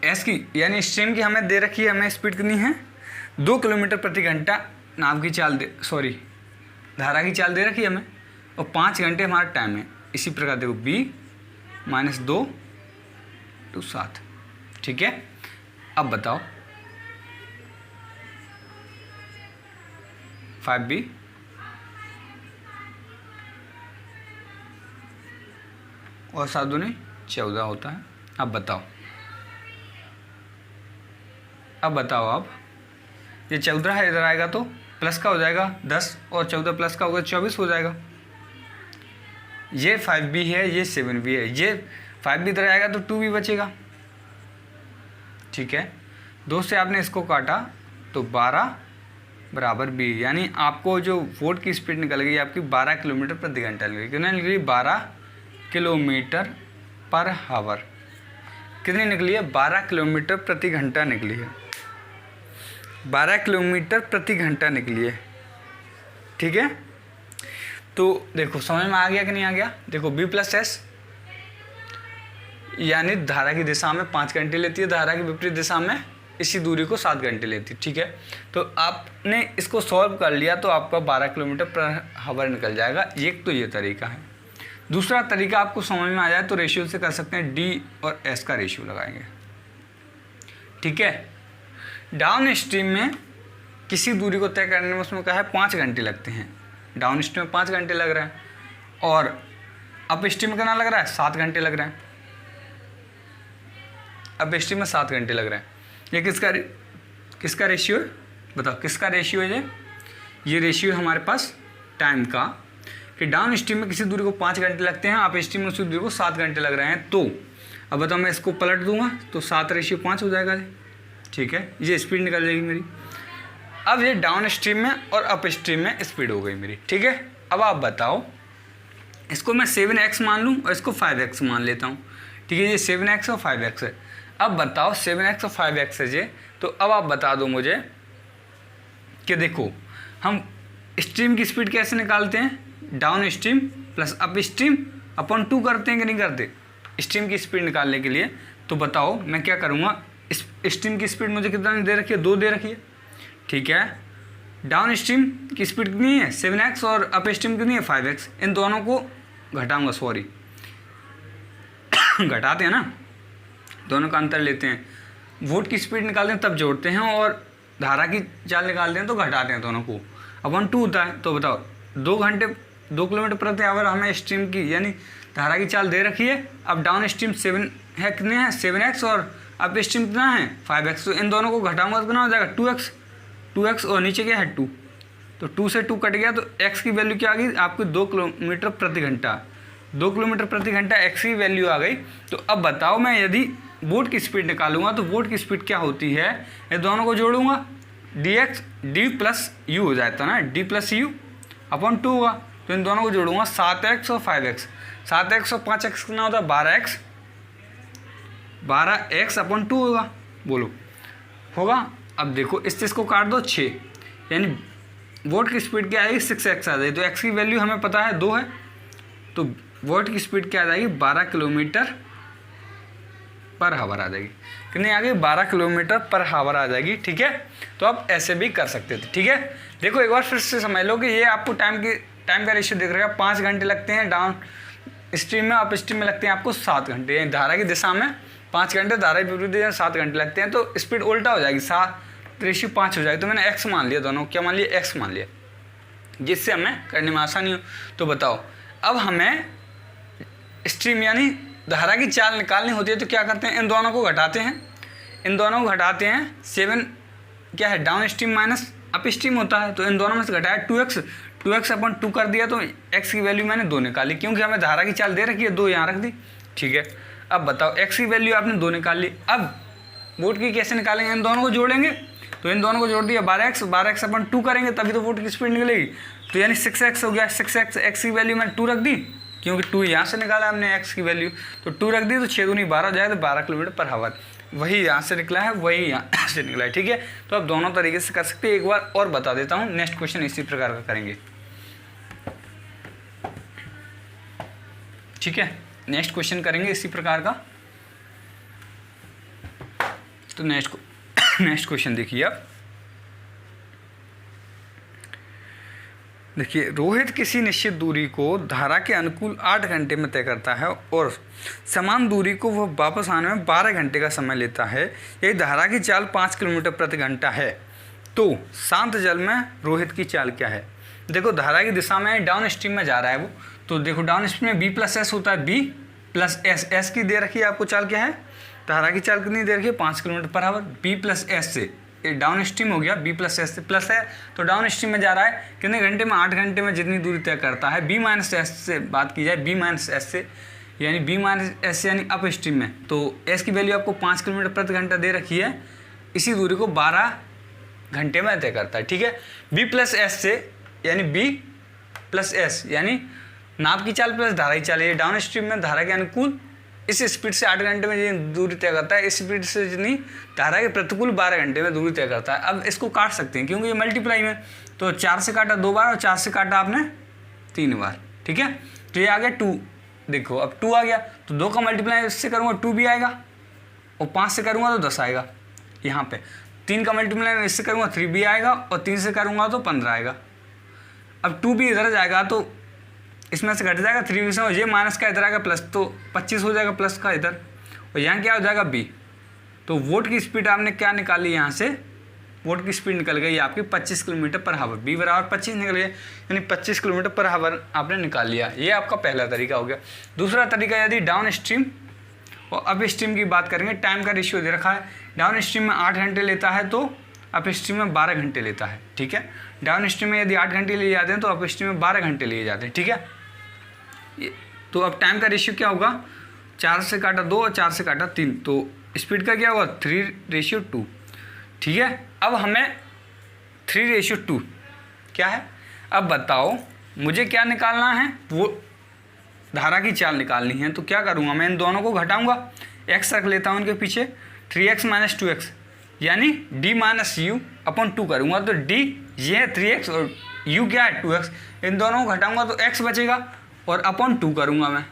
एस की यानी स्ट्रीम की हमें दे रखी है, हमें स्पीड कितनी है 2 किलोमीटर प्रति घंटा नाव की चाल धारा की चाल दे रखी है हमें, और 5 घंटे हमारा टाइम है। इसी प्रकार देखो b -2 to 7, ठीक है। अब बताओ 5b और 7 दूनी 14 होता है। अब बताओ आप ये 14 है, इधर आएगा तो प्लस का हो जाएगा 10 और 14 प्लस का होगा 24 हो जाएगा। ये 5b है, ये 7b है, ये 5b इधर आएगा तो 2b बचेगा, ठीक है। 2 से आपने इसको काटा तो 12 बराबर b, यानी आपको जो वोट की स्पीड निकल गई आपकी 12 किलोमीटर प्रति घंटा निकली। कितनी निकली 12 किलोमीटर पर हावर। कितनी निकली है 12 किलोमीटर प्रति घंटा निकली है, 12 किलोमीटर प्रति घंटा निकली है, ठीक है। तो देखो समझ में आ गया कि नहीं आ गया। देखो b + s यानी धारा की दिशा में 5 घंटे लेती है, धारा की विपरीत दिशा में इसी दूरी को 7 घंटे लेती है, ठीक है। तो आपने इसको सॉल्व कर लिया तो आपका 12 किलोमीटर पर हावर निकल जाएगा। एक तो ये तरीका है। दूसरा तरीका आपको समझ में आ जाए तो रेशियो से कर सकते हैं, d और s का रेशियो लगाएंगे, ठीक है। डाउन स्ट्रीम में किसी दूरी को तय करने में उसमें कहा है 5 घंटे लगते हैं, डाउन स्ट्रीम में 5 घंटे लग रहा है, और अप स्ट्रीम में कितना लग रहा है 7 घंटे लग रहा है। अप स्ट्रीम में 7 घंटे लग रहा है। ये किसका रेशियो है बताओ, किसका रेशियो है ये रेशियो है हमारे पास टाइम का, कि डाउन स्ट्रीम में किसी दूरी को 5 घंटे लगते हैं, अप स्ट्रीम में उसी दूरी को 7 घंटे लग रहे हैं। तो अब बताओ मैं इसको पलट दूंगा तो 7:5 हो जाएगा, ठीक है। ये स्पीड निकल जाएगी मेरी। अब ये डाउन स्ट्रीम में और अप स्ट्रीम में स्पीड हो गई मेरी, ठीक है। अब आप बताओ इसको मैं 7x मान लूँ और इसको 5x मान लेता हूँ, ठीक है। ये 7x और 5x है। अब बताओ 7x और 5x है ये, तो अब आप बता दो मुझे कि देखो हम स्ट्रीम की स्पीड कैसे निकालते हैं, down stream plus up stream upon 2 करते हैं कि नहीं करते स्ट्रीम की स्पीड निकालने के लिए। तो बताओ मैं क्या करूँगा, इस स्ट्रीम की स्पीड मुझे कितना दे रखी है 2 दे रखी है, ठीक है। डाउन स्ट्रीम की स्पीड कितनी है 7x और अप स्ट्रीम कितनी है 5x। इन दोनों को घटाऊंगा, सॉरी घटाते हैं ना, दोनों का अंतर लेते हैं। वोट की स्पीड निकालते हैं तब जोड़ते हैं, और धारा की चाल निकालते हैं तो घटाते हैं दोनों को, अपन 2 होता है। तो बताओ 2 किलोमीटर प्रति आवर हमें स्ट्रीम की यानी धारा की चाल दे रखी है। अब डाउन स्ट्रीम 7 है, कितने हैं 7x और अप स्ट्रीम कितना है 5x। तो इन दोनों को घटाऊंगा तो कितना हो जाएगा 2x और नीचे क्या है 2, तो 2 से 2 कट गया तो x की वैल्यू क्या आ गई आपकी 2 किलोमीटर प्रति घंटा। 2 किलोमीटर प्रति घंटा x की वैल्यू आ गई। तो अब बताओ मैं यदि बोट की स्पीड निकालूंगा तो बोट की स्पीड क्या होती है, ये दोनों को जोड़ूंगा d प्लस u हो जाता है ना, d प्लस u अपॉन 2 हुआ। तो इन दोनों को जोड़ूंगा 7x और 5x, 7x और 5x कितना होता है 12x अपॉन 2 होगा, बोलो होगा। अब देखो इस चीज़ को काट दो 6, यानी वोट की स्पीड क्या आएगी 6x आ जाएगी। तो x की वैल्यू हमें पता है 2 है, तो वोट की स्पीड क्या आ जाएगी 12 किलोमीटर पर हावर आ जाएगी। कितनी आ गई 12 किलोमीटर पर हावर आ जाएगी, ठीक है। तो आप ऐसे भी कर सकते थे, ठीक है। देखो एक बार फिर से समझ लो कि ये आपको टाइम का रेशियो दिख रहा है। 5 घंटे लगते हैं डाउन स्ट्रीम में, अप स्ट्रीम में लगते हैं आपको 7 घंटे। धारा की दिशा में 5 घंटे, धारा की विपरीत दिशा में 7 घंटे लगते हैं। तो स्पीड उल्टा हो जाएगी, 7:5 हो जाएगी। तो मैंने x मान लिया, दोनों क्या मान लिया x मान लिया, जिससे हमें करने में आसानी हो। तो बताओ अब हमें स्ट्रीम यानी धारा की चाल निकालनी होती है तो क्या करते हैं, इन दोनों को घटाते हैं, इन दोनों को घटाते हैं। 7 क्या है down stream minus up stream होता है, तो इन दोनों में से घटाया 2x अपन 2 कर दिया। तो x की वैल्यू मैंने 2 निकाली, क्योंकि हमें धारा की चाल दे रखी है 2 यहाँ रख दी, ठीक है। अब बताओ एक्स की वैल्यू आपने 2 निकाल ली। अब वोट की कैसे निकालेंगे, इन दोनों को जोड़ेंगे, तो इन दोनों को जोड़ दिया 12x अपन 2 करेंगे तभी तो वोट की स्पीड निकलेगी। तो यानी 6x हो गया, 6x, x की वैल्यू मैंने 2 रख दी क्योंकि 2 यहाँ से निकाला हमने x की वैल्यू, तो 2 रख दी तो 6 दूनी 12 हो जाएगा, तो 12 किलोमीटर पर आवर। वही यहाँ से निकला है, वही यहाँ से निकला है, ठीक है। तो अब दोनों तरीके से कर सकते हैं। एक बार और बता देता हूँ, नेक्स्ट क्वेश्चन इसी प्रकार का करेंगे, ठीक है। नेक्स्ट क्वेश्चन करेंगे इसी प्रकार का। तो नेक्स्ट क्वेश्चन देखिए आप, देखिए रोहित किसी निश्चित दूरी को धारा के अनुकूल 8 घंटे में तय करता है और समान दूरी को वह वापस आने में 12 घंटे का समय लेता है। यदि धारा की चाल 5 किलोमीटर प्रति घंटा है तो शांत जल में रोहित की चाल क्या है। देखो धारा की दिशा में डाउन स्ट्रीम में जा रहा है वो, तो देखो डाउन स्ट्रीम में B+S होता है, B+S, S की दे रखी है आपको चाल क्या है, धारा की चाल कितनी दे रखी है 5 किलोमीटर पर आवर। B+S से डाउन स्ट्रीम हो गया, B+S से प्लस है तो डाउन स्ट्रीम में जा रहा है कितने घंटे में, 8 घंटे में जितनी दूरी तय करता है। B-S से बात की जाए, B-S से यानी B-S यानी अप स्ट्रीम में, तो S की वैल्यू आपको 5 किलोमीटर प्रति घंटा दे रखी है, इसी दूरी को 12 घंटे में तय करता है, ठीक है। B+S से यानी B+S यानी नाव की चाल प्लस धारा की चाल, ये डाउन स्ट्रीम में धारा के अनुकूल इस स्पीड से 8 घंटे में जितनी दूरी तय करता है, इस स्पीड से जितनी धारा के प्रतिकूल 12 घंटे में दूरी तय करता है। अब इसको काट सकते हैं क्योंकि ये मल्टीप्लाई में, तो 4 से काटा 2 बार और 4 से काटा आपने 3 बार, ठीक है। तो ये आ गया 2, देखो अब 2 आ गया तो 2 का मल्टीप्लाई इससे करूँगा 2 भी आएगा और 5 से करूँगा तो 10 आएगा यहाँ पे, 3 का मल्टीप्लाई इससे करूँगा 3 भी आएगा और 3 से करूँगा तो 15 आएगा। अब 2 भी इधर जाएगा तो इसमें से घट जाएगा 3 से, ये माइनस का इधर आएगा प्लस, तो 25 हो जाएगा प्लस का इधर, और यहाँ क्या हो जाएगा B। तो वोट की स्पीड आपने क्या निकाली, यहाँ से वोट की स्पीड निकल गई आपकी 25 किलोमीटर पर आवर, B बराबर 25 निकल गया, यानी 25 किलोमीटर पर आवर आपने निकाल लिया। ये आपका पहला तरीका हो गया। दूसरा तरीका, यदि डाउन स्ट्रीम और अप स्ट्रीम की बात करेंगे, टाइम का रेशियो दे रखा है, डाउन स्ट्रीम में 8 घंटे लेता है तो अप स्ट्रीम में 12 घंटे लेता है, ठीक है। डाउन स्ट्रीम में यदि 8 घंटे लिए जाते हैं तो अप स्ट्रीम में 12 घंटे लिए जाते हैं, ठीक है। तो अब टाइम का रेशियो क्या होगा, 4 से काटा 2 और 4 से काटा 3, तो स्पीड का क्या होगा 3:2, ठीक है। अब हमें 3:2 क्या है, अब बताओ मुझे क्या निकालना है, वो धारा की चाल निकालनी है। तो क्या करूँगा, मैं इन दोनों को घटाऊँगा, x रख लेता हूँ इनके पीछे, 3x - 2x यानी D-U/2 करूँगा, तो D ये है 3x और U क्या है 2x, इन दोनों को घटाऊँगा तो x बचेगा और अपॉन 2 करूँगा मैं,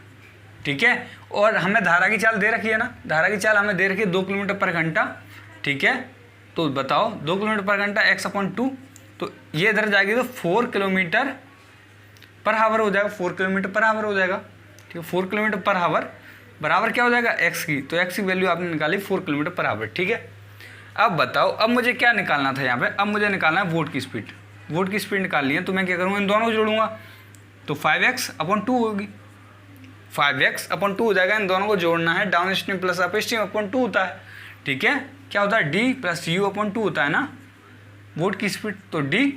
ठीक है। और हमें धारा की चाल दे रखी है ना, धारा की चाल हमें दे रखी है 2 किलोमीटर पर घंटा, ठीक है। तो बताओ 2 किलोमीटर पर घंटा x/2, तो ये इधर जाएगी तो 4 किलोमीटर पर आवर हो जाएगा, 4 किलोमीटर पर आवर हो जाएगा, ठीक है। 4 किलोमीटर पर आवर बराबर क्या हो जाएगा x की, तो x की वैल्यू आपने निकाली 4 किलोमीटर पर आवर, ठीक है। अब बताओ, अब मुझे क्या निकालना था यहाँ पे, अब मुझे निकालना है वोट की स्पीड। वोट की स्पीड निकालनी है तो मैं क्या करूँगा, इन दोनों को जोड़ूंगा, तो 5x/2 होगी, 5x/2 हो जाएगा। इन दोनों को जोड़ना है, down stream plus up stream upon 2 होता है, ठीक है। क्या होता है D + U/2 होता है ना वोट की स्पीड, तो D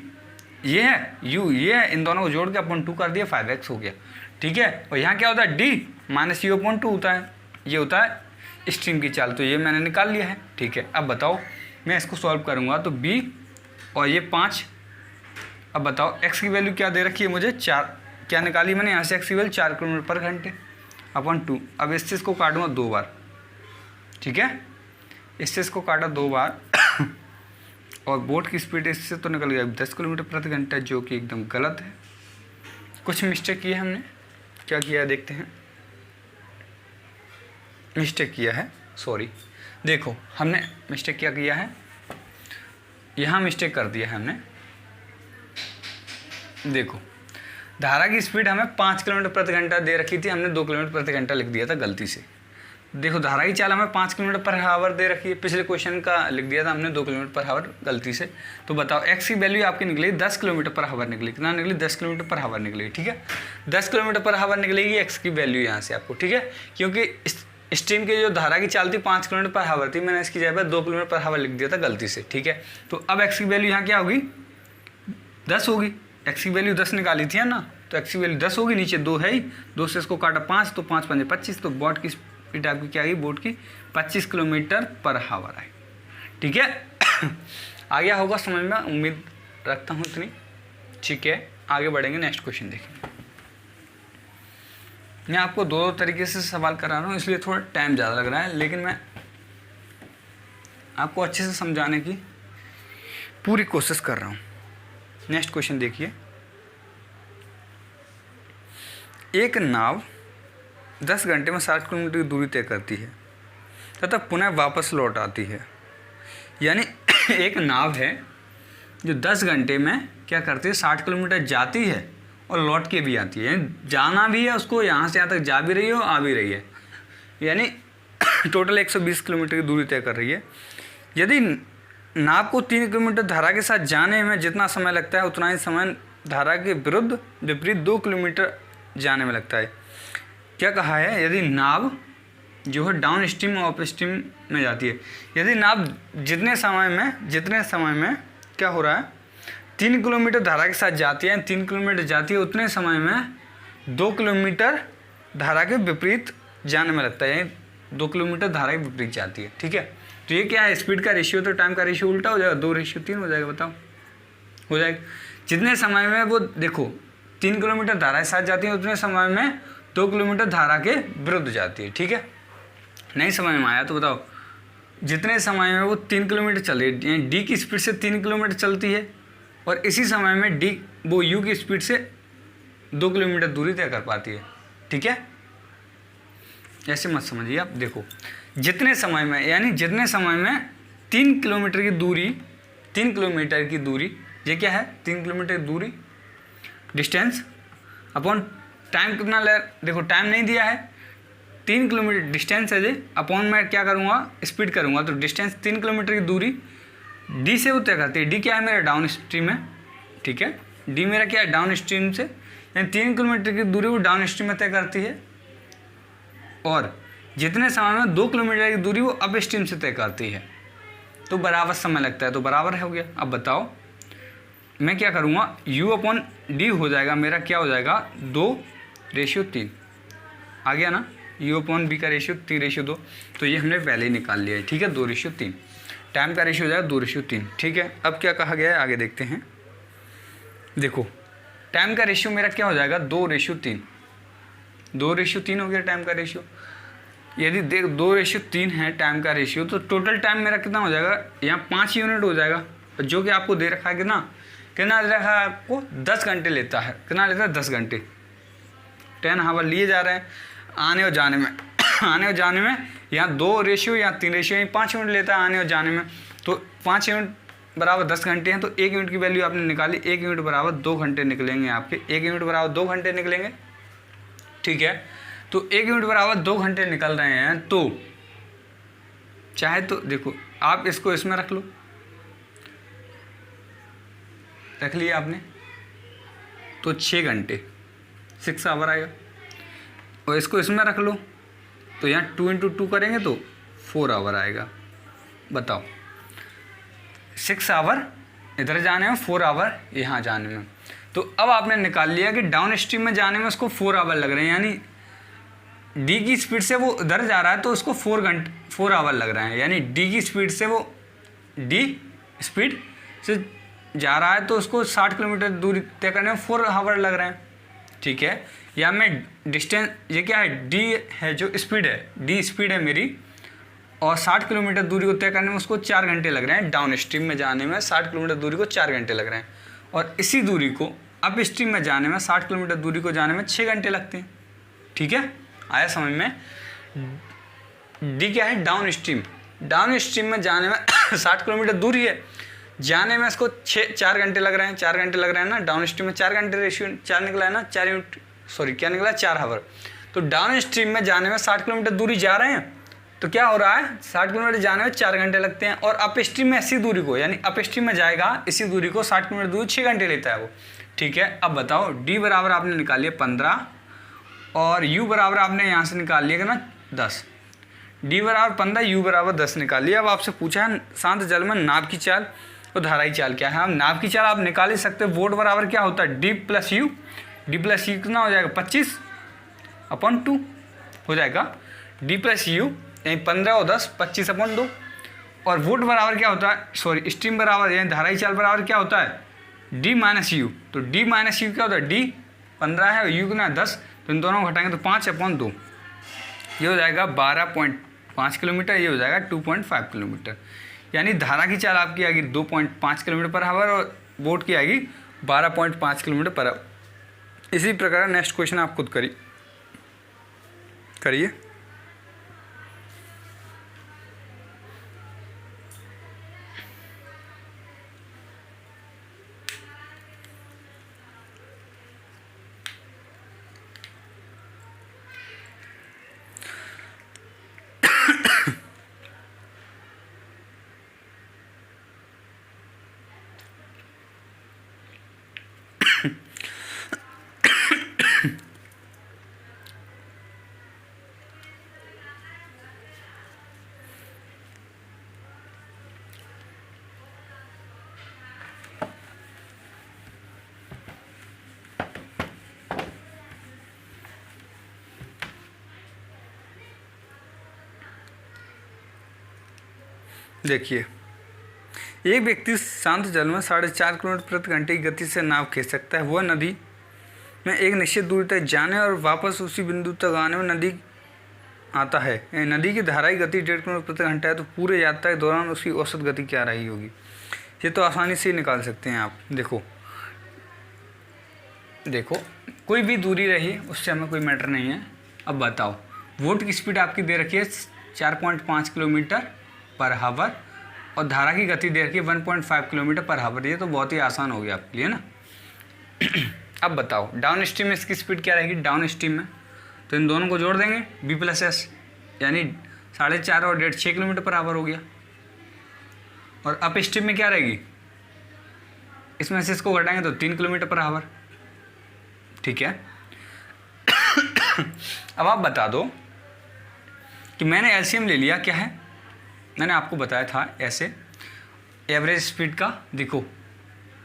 ये है, U ये है, इन दोनों को जोड़ के अपॉन 2 कर दिया, 5x हो गया, ठीक है। और यहाँ क्या होता है D - U/2 होता है, ये होता है स्ट्रीम की चाल, तो ये मैंने निकाल लिया है, ठीक है। अब बताओ मैं इसको सॉल्व करूँगा तो B और ये 5, अब बताओ x की वैल्यू क्या दे रखी है मुझे, 4, क्या निकाली मैंने यहाँ से x की वैल्यू 4 किलोमीटर पर घंटे अपॉन 2। अब इससे इसको काटूंगा 2 बार, ठीक है, इससे इसको काटा 2 बार और बोट की स्पीड इससे तो निकल गया 10 किलोमीटर प्रति घंटा, जो कि एकदम गलत है। कुछ मिस्टेक किया हमने, क्या किया है देखते हैं, मिस्टेक किया है, सॉरी। देखो हमने मिस्टेक क्या किया है, यहाँ मिस्टेक कर दिया है हमने। देखो धारा की स्पीड हमें 5 किलोमीटर प्रति घंटा दे रखी थी, हमने 2 किलोमीटर प्रति घंटा लिख दिया था गलती से। देखो धारा की चाल हमें 5 किलोमीटर पर आवर दे रखी है, पिछले क्वेश्चन का लिख दिया था हमने 2 किलोमीटर पर आवर गलती से। तो बताओ x की वैल्यू आपकी निकली 10 किलोमीटर पर आवर निकली, कितना निकली 10 किलोमीटर पर आवर निकली, ठीक है। 10 किलोमीटर पर आवर निकलेगी x की वैल्यू यहाँ से आपको, ठीक है। क्योंकि स्ट्रीम की जो धारा की चाल थी 5 किलोमीटर पर आवर थी, मैंने इसकी जगह 2 किलोमीटर पर आवर लिख दिया था गलती से, ठीक है। तो अब x की वैल्यू यहाँ क्या होगी 10 होगी, x की वैल्यू 10 निकाली थी ना, तो x की वैल्यू 10 होगी, नीचे 2 है ही, 2 से इसको काटा 5, तो 5 × 5 = 25, तो वोट की स्पीड आपकी क्या आई बोट की 25 किलोमीटर पर हावर आई। ठीक है आ गया होगा समझ में, उम्मीद रखता हूँ इतनी। ठीक है आगे बढ़ेंगे, नेक्स्ट क्वेश्चन देखिए। मैं आपको दो तरीके से सवाल करा रहा हूँ इसलिए थोड़ा टाइम ज़्यादा लग रहा है, लेकिन मैं आपको अच्छे से समझाने की पूरी कोशिश कर रहा हूँ। नेक्स्ट क्वेश्चन देखिए। एक नाव 10 घंटे में 60 किलोमीटर की दूरी तय करती है तथा पुनः वापस लौट आती है। यानी एक नाव है जो 10 घंटे में क्या करती है 60 किलोमीटर जाती है और लौट के भी आती है, यानी जाना भी है उसको, यहाँ से यहाँ तक जा भी रही है और आ भी रही है, यानी टोटल 120 किलोमीटर की दूरी तय कर रही है। यदि नाव को 3 किलोमीटर धारा के साथ जाने में जितना समय लगता है उतना ही समय धारा के विपरीत 2 किलोमीटर जाने में लगता है। क्या कहा है, यदि नाव जो है डाउन स्ट्रीम और अप स्ट्रीम में जाती है, यदि नाव जितने समय में क्या हो रहा है 3 किलोमीटर धारा के साथ जाती है, 3 किलोमीटर जाती है, उतने समय में 2 किलोमीटर धारा के विपरीत जाने में लगता है, यानी 2 किलोमीटर धारा के विपरीत जाती है। ठीक है, तो ये क्या है, स्पीड का रेशियो तो टाइम का रेशियो उल्टा हो जाएगा, 2:3 हो जाएगा। बताओ हो जाएगा। जितने समय में वो देखो 3 किलोमीटर धारा के साथ जाती है उतने समय में 2 किलोमीटर धारा के विरुद्ध जाती है। ठीक है, नहीं समझ में आया तो बताओ। जितने समय में वो 3 किलोमीटर चल रही है, यानी डी की स्पीड से 3 किलोमीटर चलती है, और इसी समय में डी वो यू की स्पीड से 2 किलोमीटर दूरी तय कर पाती है। ठीक है, ऐसे मत समझिए आप। देखो जितने समय में, यानी जितने समय में 3 किलोमीटर की दूरी, ये क्या है 3 किलोमीटर की दूरी डिस्टेंस अपॉन टाइम कितना ले, देखो टाइम नहीं दिया है, 3 किलोमीटर डिस्टेंस है जी, अपॉन मैं क्या करूँगा स्पीड करूँगा, तो डिस्टेंस 3 किलोमीटर की दूरी डी से वो तय करती है। डी क्या है मेरा डाउन स्ट्रीम है। ठीक है, डी मेरा क्या है डाउन स्ट्रीम से, यानी 3 किलोमीटर की दूरी वो डाउन स्ट्रीम में तय करती है, और जितने समय में 2 किलोमीटर की दूरी वो अप स्ट्रीम से तय करती है, तो बराबर समय लगता है, तो बराबर हो गया। अब बताओ मैं क्या करूँगा, u अपॉन डी हो जाएगा मेरा, क्या हो जाएगा 2:3 आ गया ना, u अपॉन बी का रेशियो 3:2, तो ये हमने पहले ही निकाल लिया है। ठीक है, 2:3 टाइम का रेशियो हो जाएगा 2:3। ठीक है, अब क्या कहा गया है आगे देखते हैं। देखो टाइम का रेशियो मेरा क्या हो जाएगा 2:3, 2:3 हो गया टाइम का रेशियो। यदि देख 2:3 है टाइम का रेशियो, तो टोटल टाइम मेरा कितना हो जाएगा, यहाँ 5 यूनिट हो जाएगा, जो कि आपको दे रखा है कितना दे रखा है आपको 10 घंटे लेता है, कितना लेता है 10 घंटे, 10 हावर लिए जा रहे हैं आने और जाने में आने और जाने में यहाँ 2 रेशियो या 3 रेशियो, यहाँ 5 यूनिट लेता है आने और जाने में, तो 5 यूनिट बराबर 10 घंटे हैं, तो 1 यूनिट की वैल्यू आपने निकाली, 1 यूनिट बराबर 2 घंटे निकलेंगे आपके, 1 यूनिट बराबर 2 घंटे निकलेंगे। ठीक है, तो 1 यूनिट बराबर 2 घंटे निकल रहे हैं, तो चाहे तो देखो आप इसको इसमें रख लो, रख लिया आपने, तो 6 घंटे 6 आवर आएगा, और इसको इसमें रख लो तो यहाँ 2 × 2 करेंगे तो 4 आवर आएगा। बताओ 6 आवर इधर जाने में, 4 आवर यहाँ जाने में, तो अब आपने निकाल लिया कि डाउन स्ट्रीम में जाने में उसको 4 आवर लग रहे हैं, यानी डी की स्पीड से वो उधर जा रहा है तो उसको 4 आवर लग रहे हैं, यानी डी की स्पीड से वो डी स्पीड से जा रहा है तो उसको 60 किलोमीटर दूरी तय करने में 4 आवर लग रहे हैं। ठीक है, या मैं डिस्टेंस, ये क्या है डी है जो स्पीड है, डी स्पीड है मेरी, और 60 किलोमीटर दूरी को तय करने में उसको 4 घंटे लग रहे हैं, डाउन स्ट्रीम में जाने में 60 किलोमीटर दूरी को 4 घंटे लग रहे हैं, और इसी दूरी को अप स्ट्रीम में जाने में 60 किलोमीटर दूरी को जाने में 6 घंटे लगते हैं। ठीक है, आया समझ में। डी क्या है डाउन स्ट्रीम में जाने में 60 किलोमीटर दूरी है, जाने में इसको 4 घंटे लग रहे हैं, 4 घंटे लग रहे हैं ना, डाउन स्ट्रीम में 4 घंटे रेशियो 4 निकला है ना, 4 यूनिट सॉरी क्या निकला 4 आवर। तो डाउन स्ट्रीम में जाने में 60 किलोमीटर दूरी जा रहे हैं, तो क्या हो रहा है 60 किलोमीटर जाने में 4 घंटे लगते हैं, और अप स्ट्रीम में इसी दूरी को, यानी अप स्ट्रीम में जाएगा इसी दूरी को 60 किलोमीटर दूरी 6 घंटे लेता है वो। ठीक है, अब बताओ डी बराबर आपने निकाल लिया 15, और यू बराबर आपने यहाँ से निकाल लिया ना 10, डी बराबर 15 यू बराबर 10 निकाल लिया। अब आपसे पूछा है शांत जल में नाव की चाल और धाराई चाल क्या है। हम नाव की चाल आप निकाल ही सकते हो, वोट बराबर क्या होता है डी प्लस यू कितना हो जाएगा 25/2 हो जाएगा। डी प्लस यू यानी 15 और 10 25/2। और वोट बराबर क्या होता है, सॉरी स्ट्रीम बराबर यानी धाराई चाल बराबर क्या होता है, डी माइनस यू। तो डी माइनस यू क्या होता है, डी 15 है और यू कितना 10, तो इन दोनों को घटाएंगे तो 5/2, ये हो जाएगा 12.5 किलोमीटर, ये हो जाएगा 2.5 किलोमीटर। यानी धारा की चाल आपकी आएगी 2.5 किलोमीटर पर आवर और वोट की आएगी 12.5 किलोमीटर पर आवर। इसी प्रकार नेक्स्ट क्वेश्चन आप खुद करिए। देखिए, एक व्यक्ति शांत जल में 4.5 किलोमीटर प्रति घंटे की गति से नाव खींच सकता है। वह नदी में एक निश्चित दूरी तक जाने और वापस उसी बिंदु तक आने में नदी आता है। नदी की धाराई गति 1.5 किलोमीटर प्रति घंटा है, तो पूरे यात्रा के दौरान उसकी औसत गति क्या रही होगी। ये तो आसानी से निकाल सकते हैं आप। देखो कोई भी दूरी रही उससे हमें कोई मैटर नहीं है। अब बताओ, वोट की स्पीड आपकी दे रखी है 4.5 किलोमीटर पर हावर और धारा की गति दे रखी है 1.5 किलोमीटर पर हावर। ये तो बहुत ही आसान हो गया आपके लिए ना। अब बताओ डाउन स्ट्रीम में इसकी स्पीड क्या रहेगी, डाउन स्ट्रीम में तो इन दोनों को जोड़ देंगे b + s, यानी 4.5 और 1.5 6 किलोमीटर पर हावर हो गया। और अप स्ट्रीम में क्या रहेगी, इसमें से इसको घटाएंगे तो 3 किलोमीटर पर हावर। ठीक है। अब आप बता दो कि मैंने एलसीएम ले लिया, क्या है मैंने आपको बताया था ऐसे एवरेज स्पीड का। देखो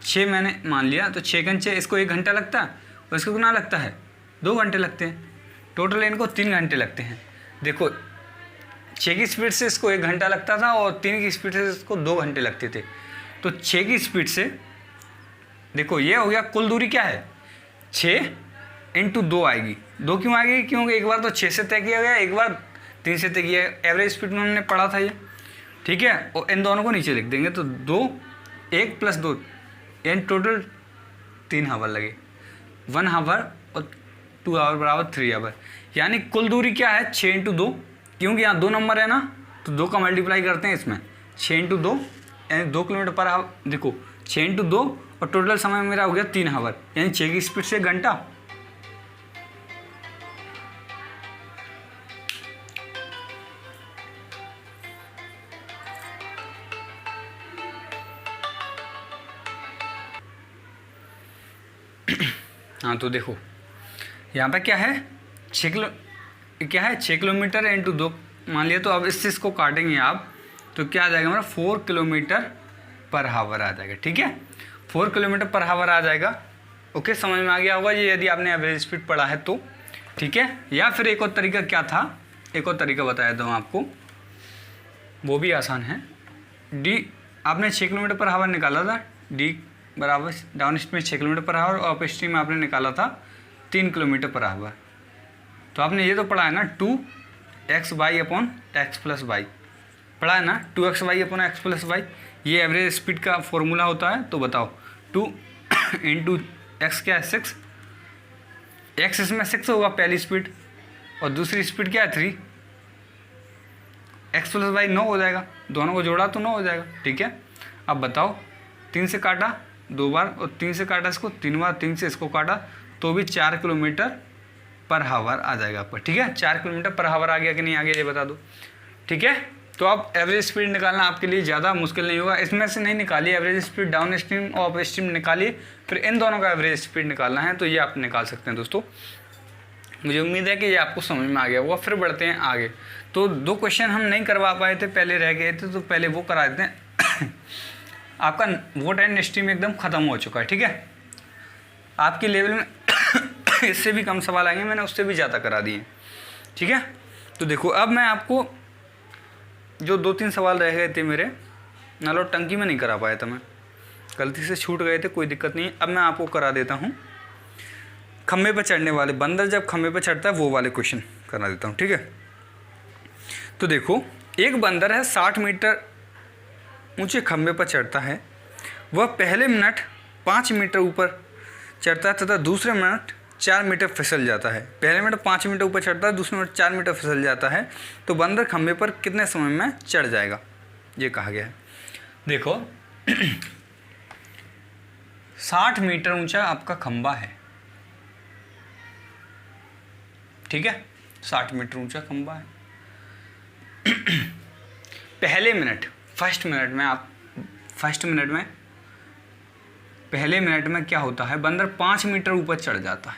6 मैंने मान लिया, तो 6 × 6 इसको 1 घंटा लगता है और इसको कितना लगता है 2 घंटे लगते हैं। टोटल इनको 3 घंटे लगते हैं। देखो 6 की स्पीड से इसको 1 घंटा लगता था और 3 की स्पीड से इसको 2 घंटे लगते थे। तो 6 की स्पीड से देखो ये हो गया, कुल दूरी क्या है 6 × 2 आएगी। 2 क्यों आएगी, क्योंकि एक बार तो 6 से तय किया गया, एक बार 3 से तय किया गया। एवरेज स्पीड में हमने पढ़ा था ये। ठीक है, और इन दोनों को नीचे लिख देंगे तो 2 1 + 2 यानी टोटल 3 हावर लगे। 1 हावर और 2 हावर बराबर 3 हावर। यानी कुल दूरी क्या है 6 × 2, क्योंकि यहाँ 2 नंबर है ना, तो 2 का मल्टीप्लाई करते हैं इसमें। 6 × 2 यानी 2 किलोमीटर पर हावर। देखो 6 × 2 और टोटल समय मेरा हो गया 3 हावर, यानी 6 की स्पीड से 1 घंटा। हाँ तो देखो यहाँ पे क्या है 6 किलोमीटर × 2 मान लिया। तो अब इससे इसको काटेंगे आप तो क्या आ जाएगा हमारा 4 किलोमीटर पर हावर आ जाएगा। ठीक है, 4 किलोमीटर पर हावर आ जाएगा। ओके, समझ में आ गया होगा ये, यदि आपने एवरेज स्पीड पढ़ा है तो। ठीक है, या फिर एक और तरीका क्या था, एक और तरीका बताया था आपको, वो भी आसान है। डी आपने 6 किलोमीटर पर हावर निकाला था, डी बराबर डाउन स्ट्रीम में 6 किलोमीटर पर हावर और अप स्ट्रीम में आपने निकाला था 3 किलोमीटर पर हावर। तो आपने ये तो पढ़ा है ना 2x/x + y पढ़ा है ना, 2x/x + y। ये एवरेज स्पीड का फॉर्मूला होता है। तो बताओ 2 × x क्या है 6, x इसमें 6 होगा पहली स्पीड और दूसरी स्पीड क्या है 3, x + y 9 हो जाएगा। दोनों को जोड़ा तो 9 हो जाएगा। ठीक है, अब बताओ 3 से काटा 2 बार और 3 से काटा इसको 3 बार, 3 से इसको काटा तो भी 4 किलोमीटर पर हावर आ जाएगा आपका। ठीक है, 4 किलोमीटर पर हावर आ गया कि नहीं आ गया ये बता दो। ठीक है, तो आप एवरेज स्पीड निकालना आपके लिए ज़्यादा मुश्किल नहीं होगा। इसमें से नहीं निकालिए एवरेज स्पीड, डाउन स्ट्रीम और अप स्ट्रीम निकालिए, फिर इन दोनों का एवरेज स्पीड निकालना है तो ये आप निकाल सकते हैं दोस्तों। मुझे उम्मीद है कि ये आपको समझ में आ गया होगा। फिर बढ़ते हैं आगे। तो 2 क्वेश्चन हम नहीं करवा पाए थे, पहले रह गए थे, तो पहले वो करा देते हैं। आपका वोट एंड स्ट्रीम एकदम ख़त्म हो चुका है। ठीक है, आपके लेवल में इससे भी कम सवाल आएंगे, मैंने उससे भी ज़्यादा करा दिए। ठीक है, तो देखो अब मैं आपको जो 2-3 सवाल रह गए थे मेरे नालो टंकी में नहीं करा पाया था, मैं गलती से छूट गए थे, कोई दिक्कत नहीं है। अब मैं आपको करा देता हूँ खम्भे पर चढ़ने वाले, बंदर जब खम्भे पर चढ़ता है वो वाले क्वेश्चन करा देता हूँ, ठीक है। तो देखो एक बंदर है 60 मीटर ऊंचे खम्भे पर चढ़ता है। वह पहले मिनट 5 मीटर ऊपर चढ़ता है तथा दूसरे मिनट 4 मीटर फिसल जाता है। पहले मिनट 5 मीटर ऊपर चढ़ता है, दूसरे मिनट 4 मीटर फिसल जाता है। तो बंदर खंभे पर कितने समय में चढ़ जाएगा, ये कहा गया है। देखो 60 मीटर ऊंचा आपका खंभा है, ठीक है, 60 मीटर ऊंचा खंभा है। पहले मिनट पहले मिनट में क्या होता है, बंदर 5 मीटर ऊपर चढ़ जाता है,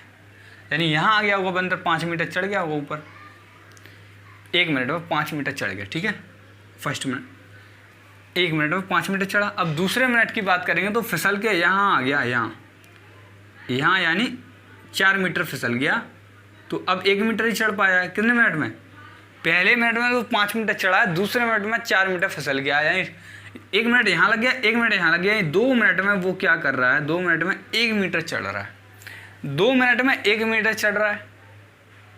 यानी यहाँ आ गया होगा बंदर 5 मीटर चढ़ गया होगा ऊपर। 1 मिनट में 5 मीटर चढ़ गया, ठीक है, फर्स्ट मिनट 1 मिनट में 5 मीटर चढ़ा। अब दूसरे मिनट की बात करेंगे तो फिसल के यहाँ आ गया, यहाँ यानी 4 मीटर फिसल गया। तो अब 1 मीटर ही चढ़ पाया है, कितने मिनट में, पहले मिनट में तो 5 मीटर चढ़ा है, दूसरे मिनट में 4 मीटर फिसल गया, यानी 1 मिनट यहाँ लग गया, 1 मिनट यहाँ लग गया, 2 मिनट में वो क्या कर रहा है, 2 मिनट में 1 मीटर चढ़ रहा है, 2 मिनट में 1 मीटर चढ़ रहा है।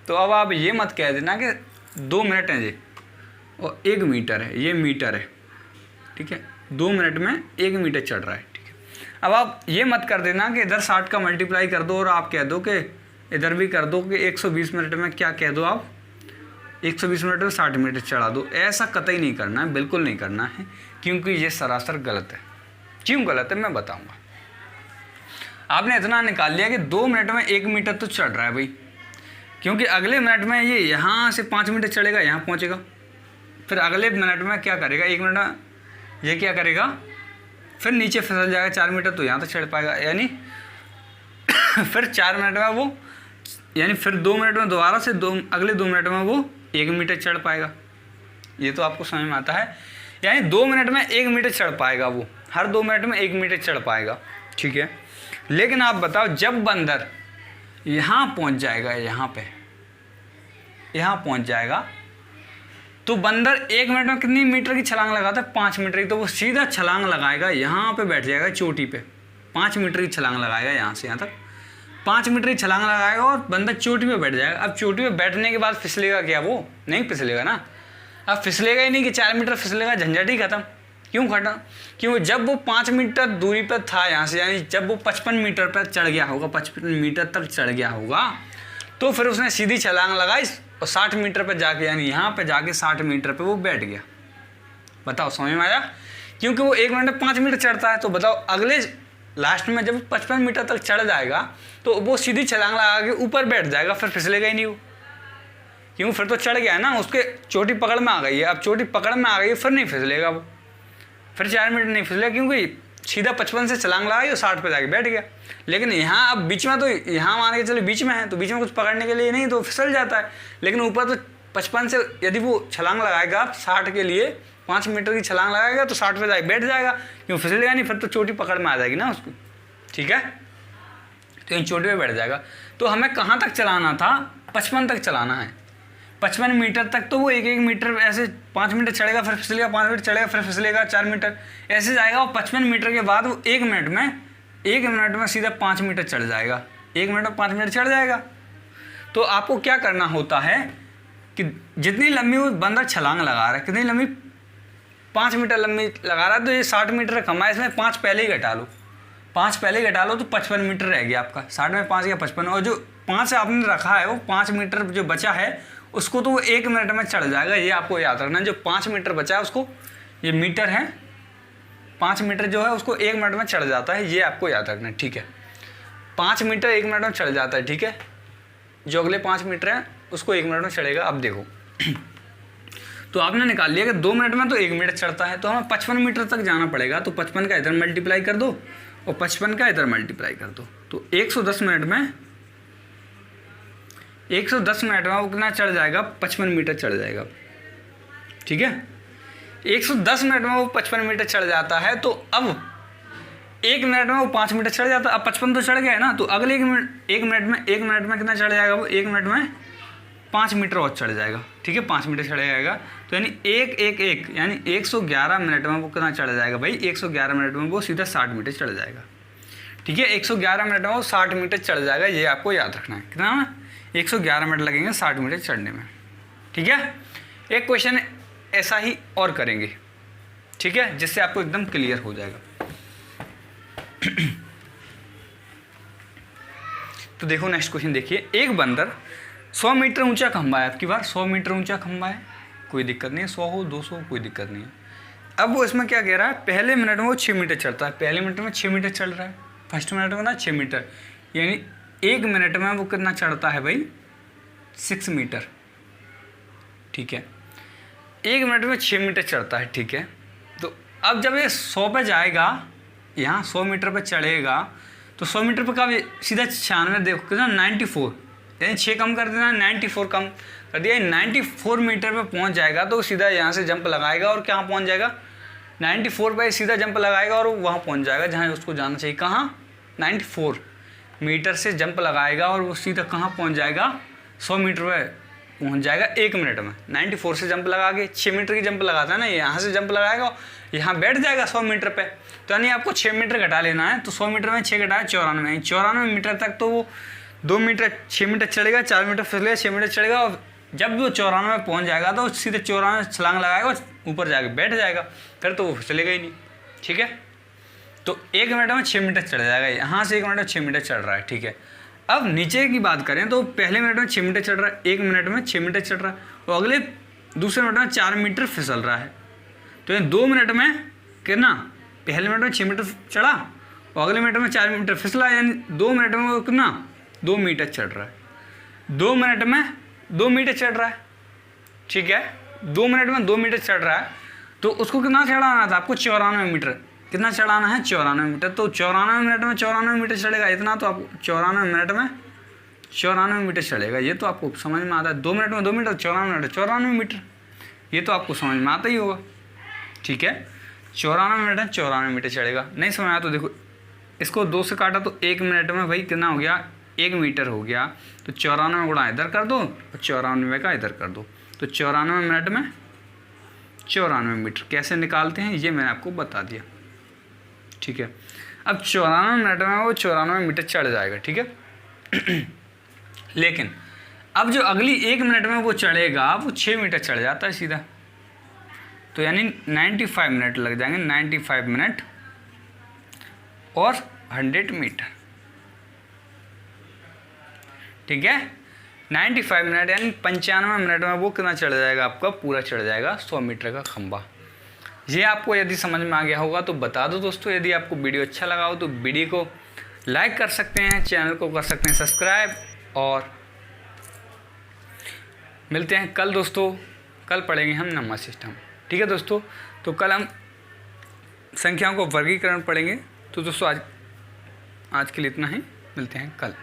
तो अब आप ये मत कह देना कि 2 मिनट हैं जी और 1 मीटर है, ये मीटर है, ठीक है, 2 मिनट में 1 मीटर चढ़ रहा है, ठीक है। अब आप ये मत कर देना कि इधर 60 का मल्टीप्लाई कर दो और आप कह दो कि इधर भी कर दो कि 120 मिनट में क्या कह दो आप 120 मिनट में 60 मीटर चढ़ा दो। ऐसा कतई नहीं करना है, बिल्कुल नहीं करना है, क्योंकि ये सरासर गलत है। क्यों गलत है मैं बताऊंगा। आपने इतना निकाल लिया कि 2 मिनट में 1 मीटर तो चढ़ रहा है भाई, क्योंकि अगले मिनट में ये यहाँ से 5 मीटर चढ़ेगा, यहाँ पहुँचेगा, फिर अगले मिनट में क्या करेगा, 1 मिनट में ये क्या करेगा, फिर नीचे फिसल जाएगा 4 मीटर, तो यहाँ तक चढ़ पाएगा, यानी फिर 4 मिनट में वो, यानी फिर 2 मिनट में दोबारा से अगले 2 मिनट में वो 1 मीटर चढ़ पाएगा। ये तो आपको समझ में आता है, यानी 2 मिनट में 1 मीटर चढ़ पाएगा वो, हर 2 मिनट में 1 मीटर चढ़ पाएगा, ठीक है। लेकिन आप बताओ जब बंदर यहाँ पहुँच जाएगा, यहाँ पहुँच जाएगा, तो बंदर 1 मिनट में कितनी मीटर की छलांग लगाता है, 5 मीटर की। तो वो सीधा छलांग लगाएगा, यहाँ पे बैठ जाएगा चोटी पे, 5 मीटर की छलांग लगाएगा, यहाँ से यहाँ तक 5 मीटर की छलांग लगाएगा और बंदा चोटी पे बैठ जाएगा। अब चोटी पे बैठने के बाद फिसलेगा क्या, वो नहीं फिसलेगा ना। अब फिसलेगा ही नहीं कि 4 मीटर फिसलेगा, झंझट ही खत्म। क्यों खत्म, क्योंकि जब वो 5 मीटर दूरी पर था यहाँ से, यानी जब वो 55 मीटर पर चढ़ गया होगा, 55 मीटर तक चढ़ गया होगा, तो फिर उसने सीधी छलांग लगाई और 60 मीटर पर जाके, यानी यहाँ पर जाके 60 मीटर पर वो बैठ गया। बताओ समझ में आया, क्योंकि वो 1 मिनट में 5 मीटर चढ़ता है। तो बताओ अगले लास्ट में जब 55 मीटर तक चढ़ जाएगा तो वो सीधी छलांग लगा के ऊपर बैठ जाएगा, फिर फिसलेगा ही नहीं वो, क्यों, फिर तो चढ़ गया है ना, उसके चोटी पकड़ में आ गई है। अब चोटी पकड़ में आ गई है, फिर नहीं फिसलेगा वो, फिर 4 मिनट नहीं फिसलेगा, क्योंकि सीधा 55 से छलांग लगाई और 60 पे जाके बैठ गया। लेकिन यहाँ अब बीच में, तो यहाँ मान के चलो बीच में है, तो बीच में कुछ पकड़ने के लिए नहीं, तो फिसल जाता है। लेकिन ऊपर तो 55 से यदि वो छलांग लगाएगा 60 के लिए, 5 मीटर की छलांग लगाएगा तो 60 पे जाके बैठ जाएगा, क्यों, फिसलेगा नहीं, फिर तो चोटी पकड़ में आ जाएगी ना उसको, ठीक है। तो इन चोटी पे बैठ जाएगा। तो हमें कहाँ तक चलाना था, 55 तक चलाना है, 55 मीटर तक। तो वो 1-1 मीटर ऐसे 5 मीटर चढ़ेगा, फिर फिसलेगा, 5 मीटर चढ़ेगा, फिर फिसलेगा 4 मीटर, ऐसे जाएगा। और 55 मीटर के बाद वो 1 मिनट में सीधा 5 मीटर चढ़ जाएगा, 1 मिनट में 5 मीटर चढ़ जाएगा। तो आपको क्या करना होता है कि जितनी लंबी वो बंदा छलांग लगा रहा है, कितनी लंबी, 5 मीटर लंबी लगा रहा है, तो ये 60 मीटर का खंभा है, इसमें 5 पहले ही घटा लो, 5 पहले घटा लो, तो 55 मीटर रह गया आपका। 60 में 5 या 55, और जो 5 आपने रखा है वो 5 मीटर जो बचा है उसको तो वो 1 मिनट में चढ़ जाएगा। ये आपको याद रखना, जो 5 मीटर बचा है उसको, ये मीटर है, 5 मीटर जो है उसको 1 मिनट में चढ़ जाता है, ये आपको याद रखना है, ठीक है। 5 मीटर 1 मिनट में चढ़ जाता है, ठीक है। जो अगले 5 मीटर हैं उसको 1 मिनट में चढ़ेगा। अब देखो तो आपने निकाल लिया कि 2 मिनट में तो 1 मीटर चढ़ता है, तो हमें 55 मीटर तक जाना पड़ेगा। तो 55 का इधर मल्टीप्लाई कर दो और 55 का इधर मल्टीप्लाई कर दो, तो 110 मिनट में, 110 मिनट में वो कितना चढ़ जाएगा, 55 मीटर चढ़ जाएगा, ठीक है। 110 मिनट में वो 55 मीटर चढ़ जाता है। तो अब 1 मिनट में वो 5 मीटर चढ़ जाता है, अब 55 तो चढ़ गया है ना। तो अगले 1 मिनट में कितना चढ़ जाएगा वो, 1 मिनट में 5 मीटर और चढ़ जाएगा, ठीक है, 5 मीटर चढ़ जाएगा। तो यानी एक यानी 111 मिनट में वो कितना चढ़ जाएगा भाई, 111 मिनट में वो सीधा 60 मीटर चढ़ जाएगा, ठीक है। 111 मिनट में वो 60 मीटर चढ़ जाएगा, ये आपको याद रखना है। कितना 111 मिनट लगेंगे 60 मीटर चढ़ने में, ठीक है। एक क्वेश्चन ऐसा ही और करेंगे, ठीक है, जिससे आपको एकदम क्लियर हो जाएगा। तो देखो नेक्स्ट क्वेश्चन देखिए, एक बंदर 100 मीटर ऊंचा खंभा है, आपकी बार 100 मीटर ऊंचा खंभा है, कोई दिक्कत नहीं है, 100 हो 200 कोई दिक्कत नहीं है। अब वो इसमें क्या कह रहा है, पहले मिनट में वो 6 मीटर चढ़ता है, पहले मिनट में 6 मीटर चढ़ रहा है, फर्स्ट मिनट में ना 6 मीटर, यानी 1 मिनट में वो कितना चढ़ता है भाई, 6 मीटर, ठीक है। 1 मिनट में 6 मीटर चढ़ता है, ठीक है। तो अब जब ये 100 पे जाएगा, यहाँ 100 मीटर पे चढ़ेगा, तो 100 मीटर पे कब सीधा 96, देखो कितना 94, यानी 6 कम कर देना, 94 कम कर दिया, 94 मीटर पे पहुँच जाएगा। तो सीधा यहाँ से जंप लगाएगा और कहाँ पहुँच जाएगा, 94 पे सीधा जंप लगाएगा और वहाँ पहुँच जाएगा जहाँ उसको जाना चाहिए। कहाँ, 94 मीटर से जंप लगाएगा और वो सीधा कहाँ पहुँच जाएगा, 100 मीटर पे पहुँच जाएगा 1 मिनट में। 94 से जंप लगा के 6 मीटर की जंप लगाता है ना, यहाँ से जंप लगाएगा, यहाँ बैठ जाएगा 100 मीटर पे। तो यानी आपको 6 मीटर घटा लेना है, तो 100 मीटर में 6 घटाया 94, 94 मीटर तक तो वो 2 मीटर 6 मीटर चढ़ेगा, 4 मीटर फिसलेगा, 6 मीटर चढ़ेगा, और जब वो 94 में पहुँच जाएगा तो सीधे 94 छलांग लगाएगा, ऊपर जाके बैठ जाएगा, फिर तो वो फिसलेगा ही नहीं, ठीक है। तो 1 मिनट में 6 मीटर चढ़ जाएगा, यहाँ से 1 मिनट में 6 मीटर चढ़ रहा है, ठीक है। अब नीचे की बात करें तो पहले मिनट में 6 मीटर चढ़ रहा है, 1 मिनट में 6 मीटर चढ़ रहा है, और अगले दूसरे मिनट में 4 मीटर फिसल रहा है। तो ये 2 मिनट में कितना, पहले मिनट में 6 मीटर चढ़ा और अगले मिनट में 4 मीटर फिसला, यानी 2 मिनट में वो कितना 2 मीटर चढ़ रहा है। 2 मिनट में 2 मीटर चढ़ रहा है, ठीक है। 2 मिनट में 2 मीटर चढ़ रहा है, तो उसको कितना चढ़ाना था आपको, 94 मीटर। कितना चढ़ाना है, 94 मीटर। तो 94 मिनट में 94 मीटर चढ़ेगा, इतना तो आपको 94 मिनट में 94 मीटर चढ़ेगा, ये तो आपको समझ में आता है। 2 मिनट में 2 मीटर, 94 मिनट 94 मीटर, ये तो आपको समझ में आता ही होगा, ठीक है। 94 मिनट में 94 मीटर चढ़ेगा। नहीं समझ आया तो देखो, इसको 2 से काटा तो 1 मिनट में भाई कितना हो गया, 1 मीटर हो गया। तो 94 गुणा इधर कर दो और 94 का इधर कर दो, तो 94 मिनट में 94 मीटर कैसे निकालते हैं ये मैंने आपको बता दिया, ठीक है। अब 94 मिनट में वो 94 मीटर चढ़ जाएगा, ठीक है। लेकिन अब जो अगली 1 मिनट में वो चढ़ेगा, वो 6 मीटर चढ़ जाता है सीधा, तो यानी 95 मिनट लग जाएंगे, 95 मिनट और 100 मीटर, ठीक है। 95 मिनट यानी 95 मिनट में वो कितना चढ़ जाएगा, आपका पूरा चढ़ जाएगा 100 मीटर का खंभा। ये आपको यदि समझ में आ गया होगा तो बता दो दोस्तों। यदि आपको वीडियो अच्छा लगा हो तो वीडियो को लाइक कर सकते हैं, चैनल को कर सकते हैं सब्सक्राइब, और मिलते हैं कल दोस्तों। कल पढ़ेंगे हम नंबर सिस्टम, ठीक है दोस्तों। तो कल हम संख्याओं को वर्गीकरण पढ़ेंगे। तो दोस्तों आज के लिए इतना ही, मिलते हैं कल।